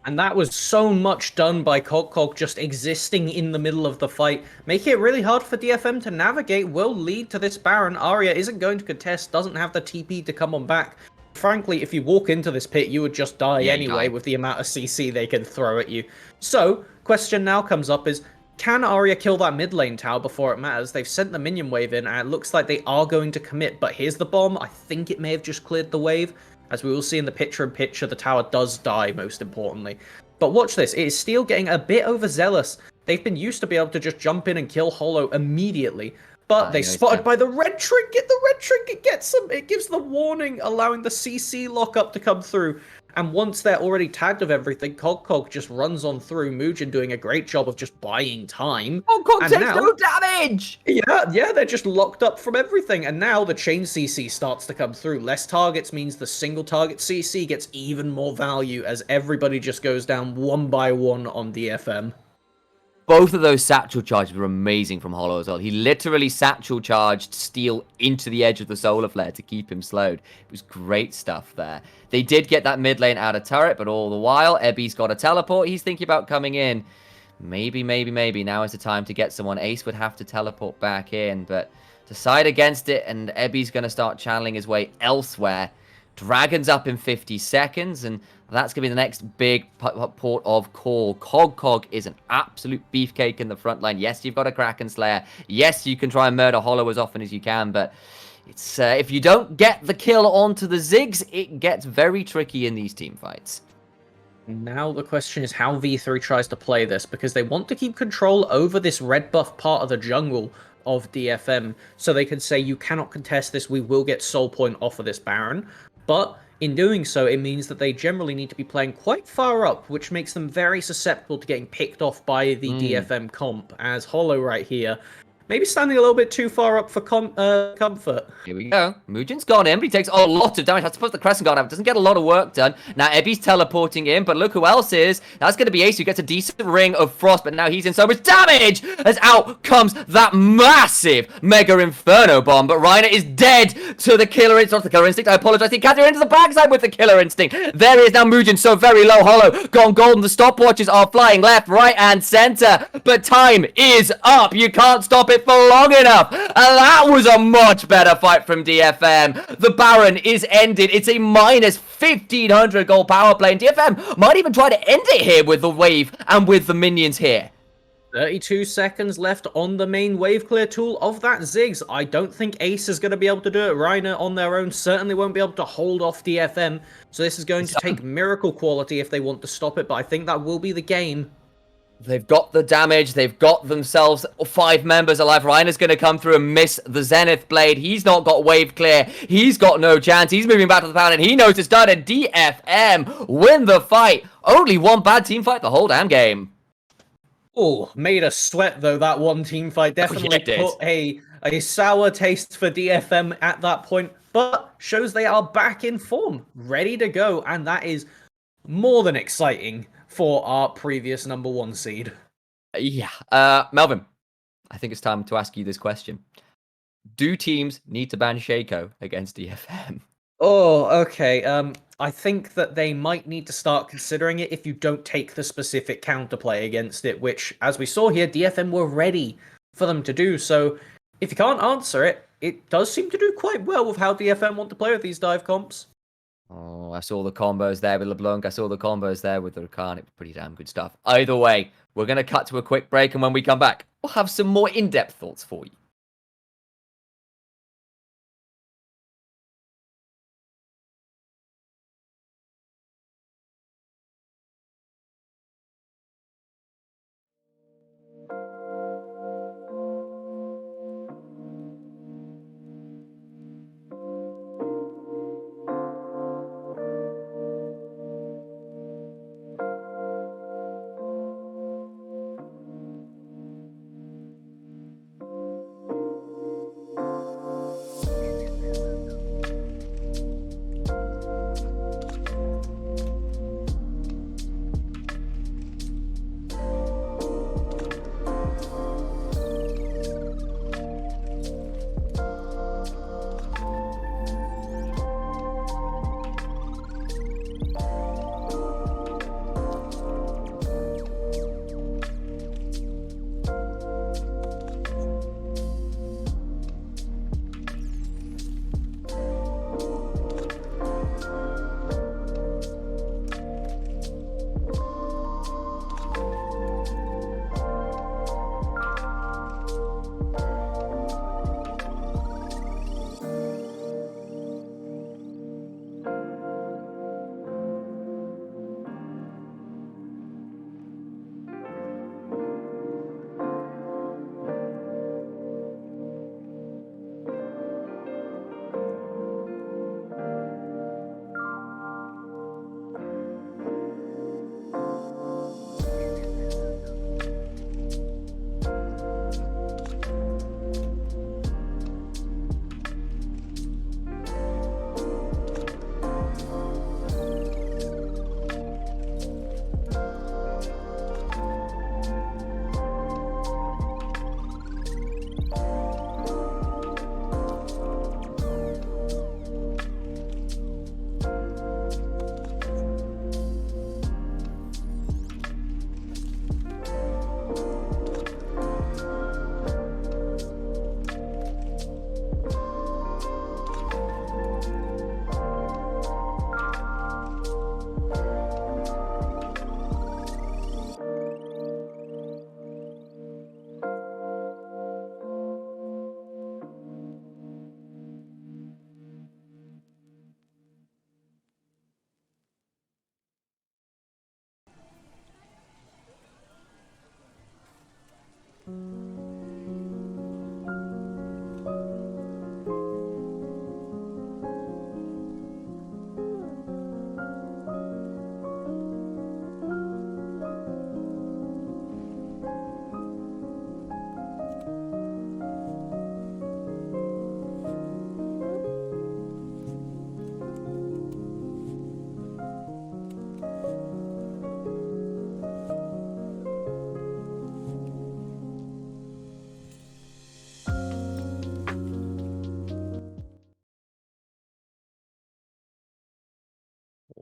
And that was so much done by Cog just existing in the middle of the fight. Making it really hard for DFM to navigate will lead to this Baron. Arya isn't going to contest, doesn't have the TP to come on back. Frankly, if you walk into this pit, you would just die anyway with the amount of CC they can throw at you. So, question now comes up is, can Arya kill that mid lane tower before it matters? They've sent the minion wave in, and it looks like they are going to commit. But here's the bomb. I think it may have just cleared the wave. As we will see in the picture-in-picture, the tower does die, most importantly. But watch this. It is Steel getting a bit overzealous. They've been used to be able to just jump in and kill Hollow immediately. But they spotted by the red trinket. The red trinket gets them. It gives the warning, allowing the CC lockup to come through. And once they're already tagged of everything, Cog just runs on through. Mugen doing a great job of just buying time. Oh, Cog takes no damage! Yeah, they're just locked up from everything. And now the chain CC starts to come through. Less targets means the single target CC gets even more value, as everybody just goes down one by one on DFM. Both of those satchel charges were amazing from Hollow as well. He literally satchel charged Steel into the edge of the solar flare to keep him slowed. It was great stuff there. They did get that mid lane out of turret, but all the while, Ebby's got a teleport. He's thinking about coming in. Maybe. Now is the time to get someone. Ace would have to teleport back in, but decide against it, and Ebby's going to start channeling his way elsewhere. Dragon's up in 50 seconds, and that's going to be the next big port of call. Cog is an absolute beefcake in the front line. Yes, you've got a Kraken Slayer. Yes, you can try and murder Hollow as often as you can, but it's if you don't get the kill onto the Ziggs, it gets very tricky in these team fights. Now the question is how V3 tries to play this, because they want to keep control over this red buff part of the jungle of DFM, so they can say, you cannot contest this, we will get soul point off of this Baron. But in doing so, it means that they generally need to be playing quite far up, which makes them very susceptible to getting picked off by the DFM comp, as Hollow right here maybe standing a little bit too far up for comfort. Here we go. Mugen's got him, but he takes a lot of damage. I suppose the Crescent Guard out. Doesn't get a lot of work done. Now Ebby's teleporting in, but look who else is. That's going to be Ace, who gets a decent ring of Frost, but now he's in so much damage as out comes that massive Mega Inferno Bomb. But Reiner is dead to the Killer Instinct. Not the Killer Instinct, I apologize. He Catherine into the backside with the Killer Instinct. There he is now. Mugen so very low. Hollow gone golden. The stopwatches are flying left, right, and center. But time is up. You can't stop it for long enough. And that was a much better fight from DFM. The Baron is ended. It's a minus 1500 gold power play. And DFM might even try to end it here with the wave and with the minions here. 32 seconds left on the main wave clear tool of that Ziggs. I don't think Ace is going to be able to do it. Reiner on their own certainly won't be able to hold off DFM. So this is going to take miracle quality if they want to stop it. But I think that will be the game. They've got the damage. They've got themselves 5 members alive. Reiner's going to come through and miss the Zenith Blade. He's not got wave clear. He's got no chance. He's moving back to the pound, and he knows it's done. And DFM win the fight. Only one bad team fight the whole damn game. Oh, made us sweat, though, that one team fight. Definitely put a sour taste for DFM at that point, but shows they are back in form, ready to go, and that is more than exciting for our previous #1 seed. Yeah. Melvin, I think it's time to ask you this question. Do teams need to ban Shaco against DFM? Oh, okay. I think that they might need to start considering it if you don't take the specific counterplay against it, which, as we saw here, DFM were ready for them to do. So, if you can't answer it, it does seem to do quite well with how DFM want to play with these dive comps. Oh, I saw the combos there with LeBlanc. I saw the combos there with the Rakan. It was pretty damn good stuff. Either way, we're going to cut to a quick break, and when we come back, we'll have some more in-depth thoughts for you.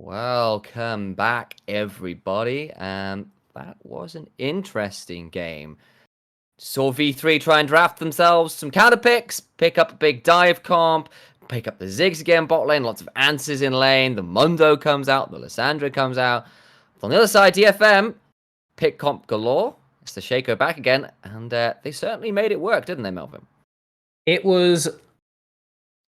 Welcome back, everybody. That was an interesting game. Saw V3 try and draft themselves some counter picks, pick up a big dive comp, pick up the Ziggs again bot lane, lots of answers in lane, the Mundo comes out, the Lissandra comes out. But on the other side, DFM, pick comp galore. It's the Shaco back again, and they certainly made it work, didn't they, Melvin? It was,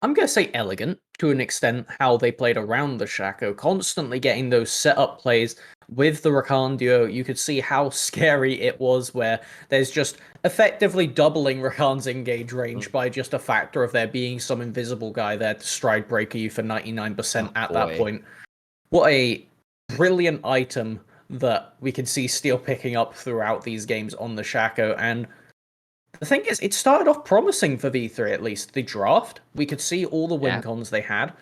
I'm going to say, elegant to an extent, how they played around the Shaco, constantly getting those setup plays with the Rakan duo. You could see how scary it was, where there's just effectively doubling Rakan's engage range by just a factor of there being some invisible guy there to stride breaker you for 99% at that point. What a brilliant item that we can see Steel picking up throughout these games on the Shaco. And the thing is, it started off promising for V3 at least. The draft, we could see all the win cons they had.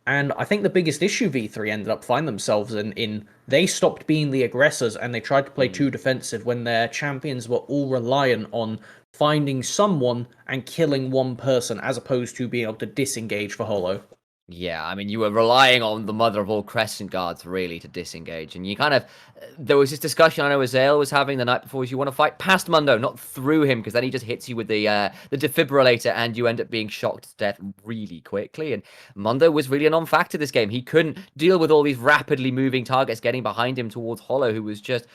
And I think the biggest issue V3 ended up finding themselves in they stopped being the aggressors and they tried to play too defensive when their champions were all reliant on finding someone and killing one person as opposed to being able to disengage for Holo. Yeah, I mean, you were relying on the mother of all Crescent Guards, really, to disengage. And you kind of... There was this discussion I know LJL was having the night before, is you want to fight past Mundo, not through him, because then he just hits you with the defibrillator, and you end up being shocked to death really quickly. And Mundo was really a non-factor this game. He couldn't deal with all these rapidly moving targets getting behind him towards Hollow, who was just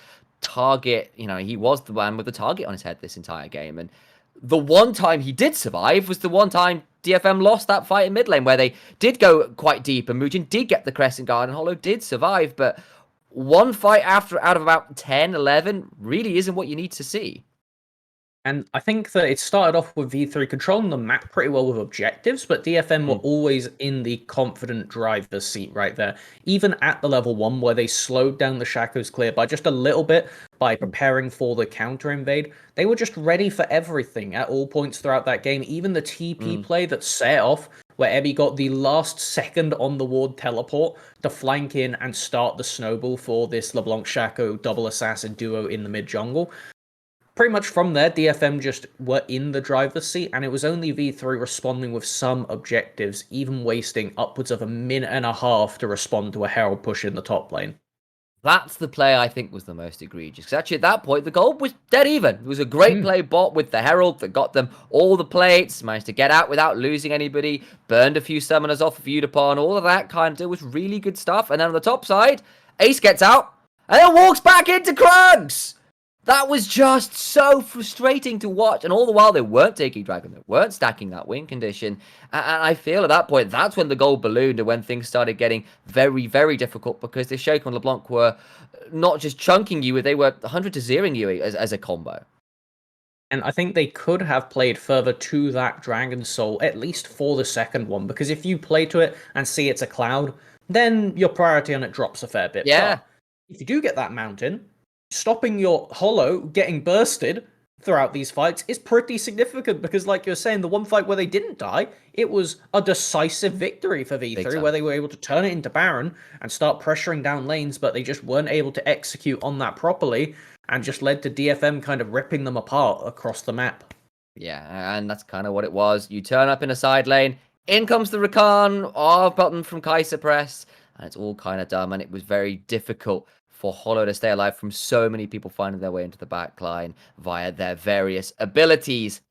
target... he was the man with the target on his head this entire game. And the one time he did survive was the one time DFM lost that fight in mid lane, where they did go quite deep and Mugen did get the Crescent Guard and Hollow did survive, but one fight out of about 10, 11 really isn't what you need to see. And I think that it started off with V3 controlling the map pretty well with objectives, but DFM were always in the confident driver's seat right there. Even at the level 1, where they slowed down the Shaco's clear by just a little bit by preparing for the counter invade, they were just ready for everything at all points throughout that game. Even the TP play that set off, where Ebby got the last second on the ward teleport to flank in and start the snowball for this LeBlanc Shaco double assassin duo in the mid jungle. Pretty much from there, DFM just were in the driver's seat, and it was only V3 responding with some objectives, even wasting upwards of a minute and a half to respond to a Herald push in the top lane. That's the play I think was the most egregious. Because actually, at that point, the goal was dead even. It was a great play bot with the Herald that got them all the plates, managed to get out without losing anybody, burned a few summoners off of Udapon, all of that kind of deal was really good stuff. And then on the top side, Ace gets out and then walks back into Krugs. That was just so frustrating to watch. And all the while, they weren't taking Dragon. They weren't stacking that win condition. And I feel at that point, that's when the goal ballooned and when things started getting very, very difficult, because the Shaco and LeBlanc were not just chunking you, they were 100-0ing you as a combo. And I think they could have played further to that Dragon Soul, at least for the second one, because if you play to it and see it's a cloud, then your priority on it drops a fair bit. Yeah. But if you do get that mountain, stopping your Hollow getting bursted throughout these fights is pretty significant, because like you're saying, the one fight where they didn't die, it was a decisive victory for V3, where they were able to turn it into Baron and start pressuring down lanes, but they just weren't able to execute on that properly, and just led to DFM kind of ripping them apart across the map. Yeah, and that's kind of what it was. You turn up in a side lane, in comes the Rakan, off button from Kai'Sa Press, and it's all kind of dumb, and it was very difficult for Hollow to stay alive from so many people finding their way into the back line via their various abilities.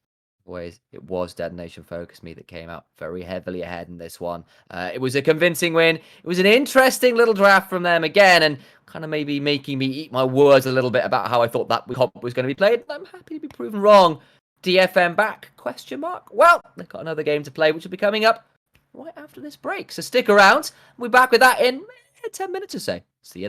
It was Detention FocusMe that came out very heavily ahead in this one. It was a convincing win. It was an interesting little draft from them again, and kind of maybe making me eat my words a little bit about how I thought that comp was going to be played. I'm happy to be proven wrong. DFM back? Question mark. Well, they've got another game to play, which will be coming up right after this break. So stick around. We'll be back with that in 10 minutes or so. See you then.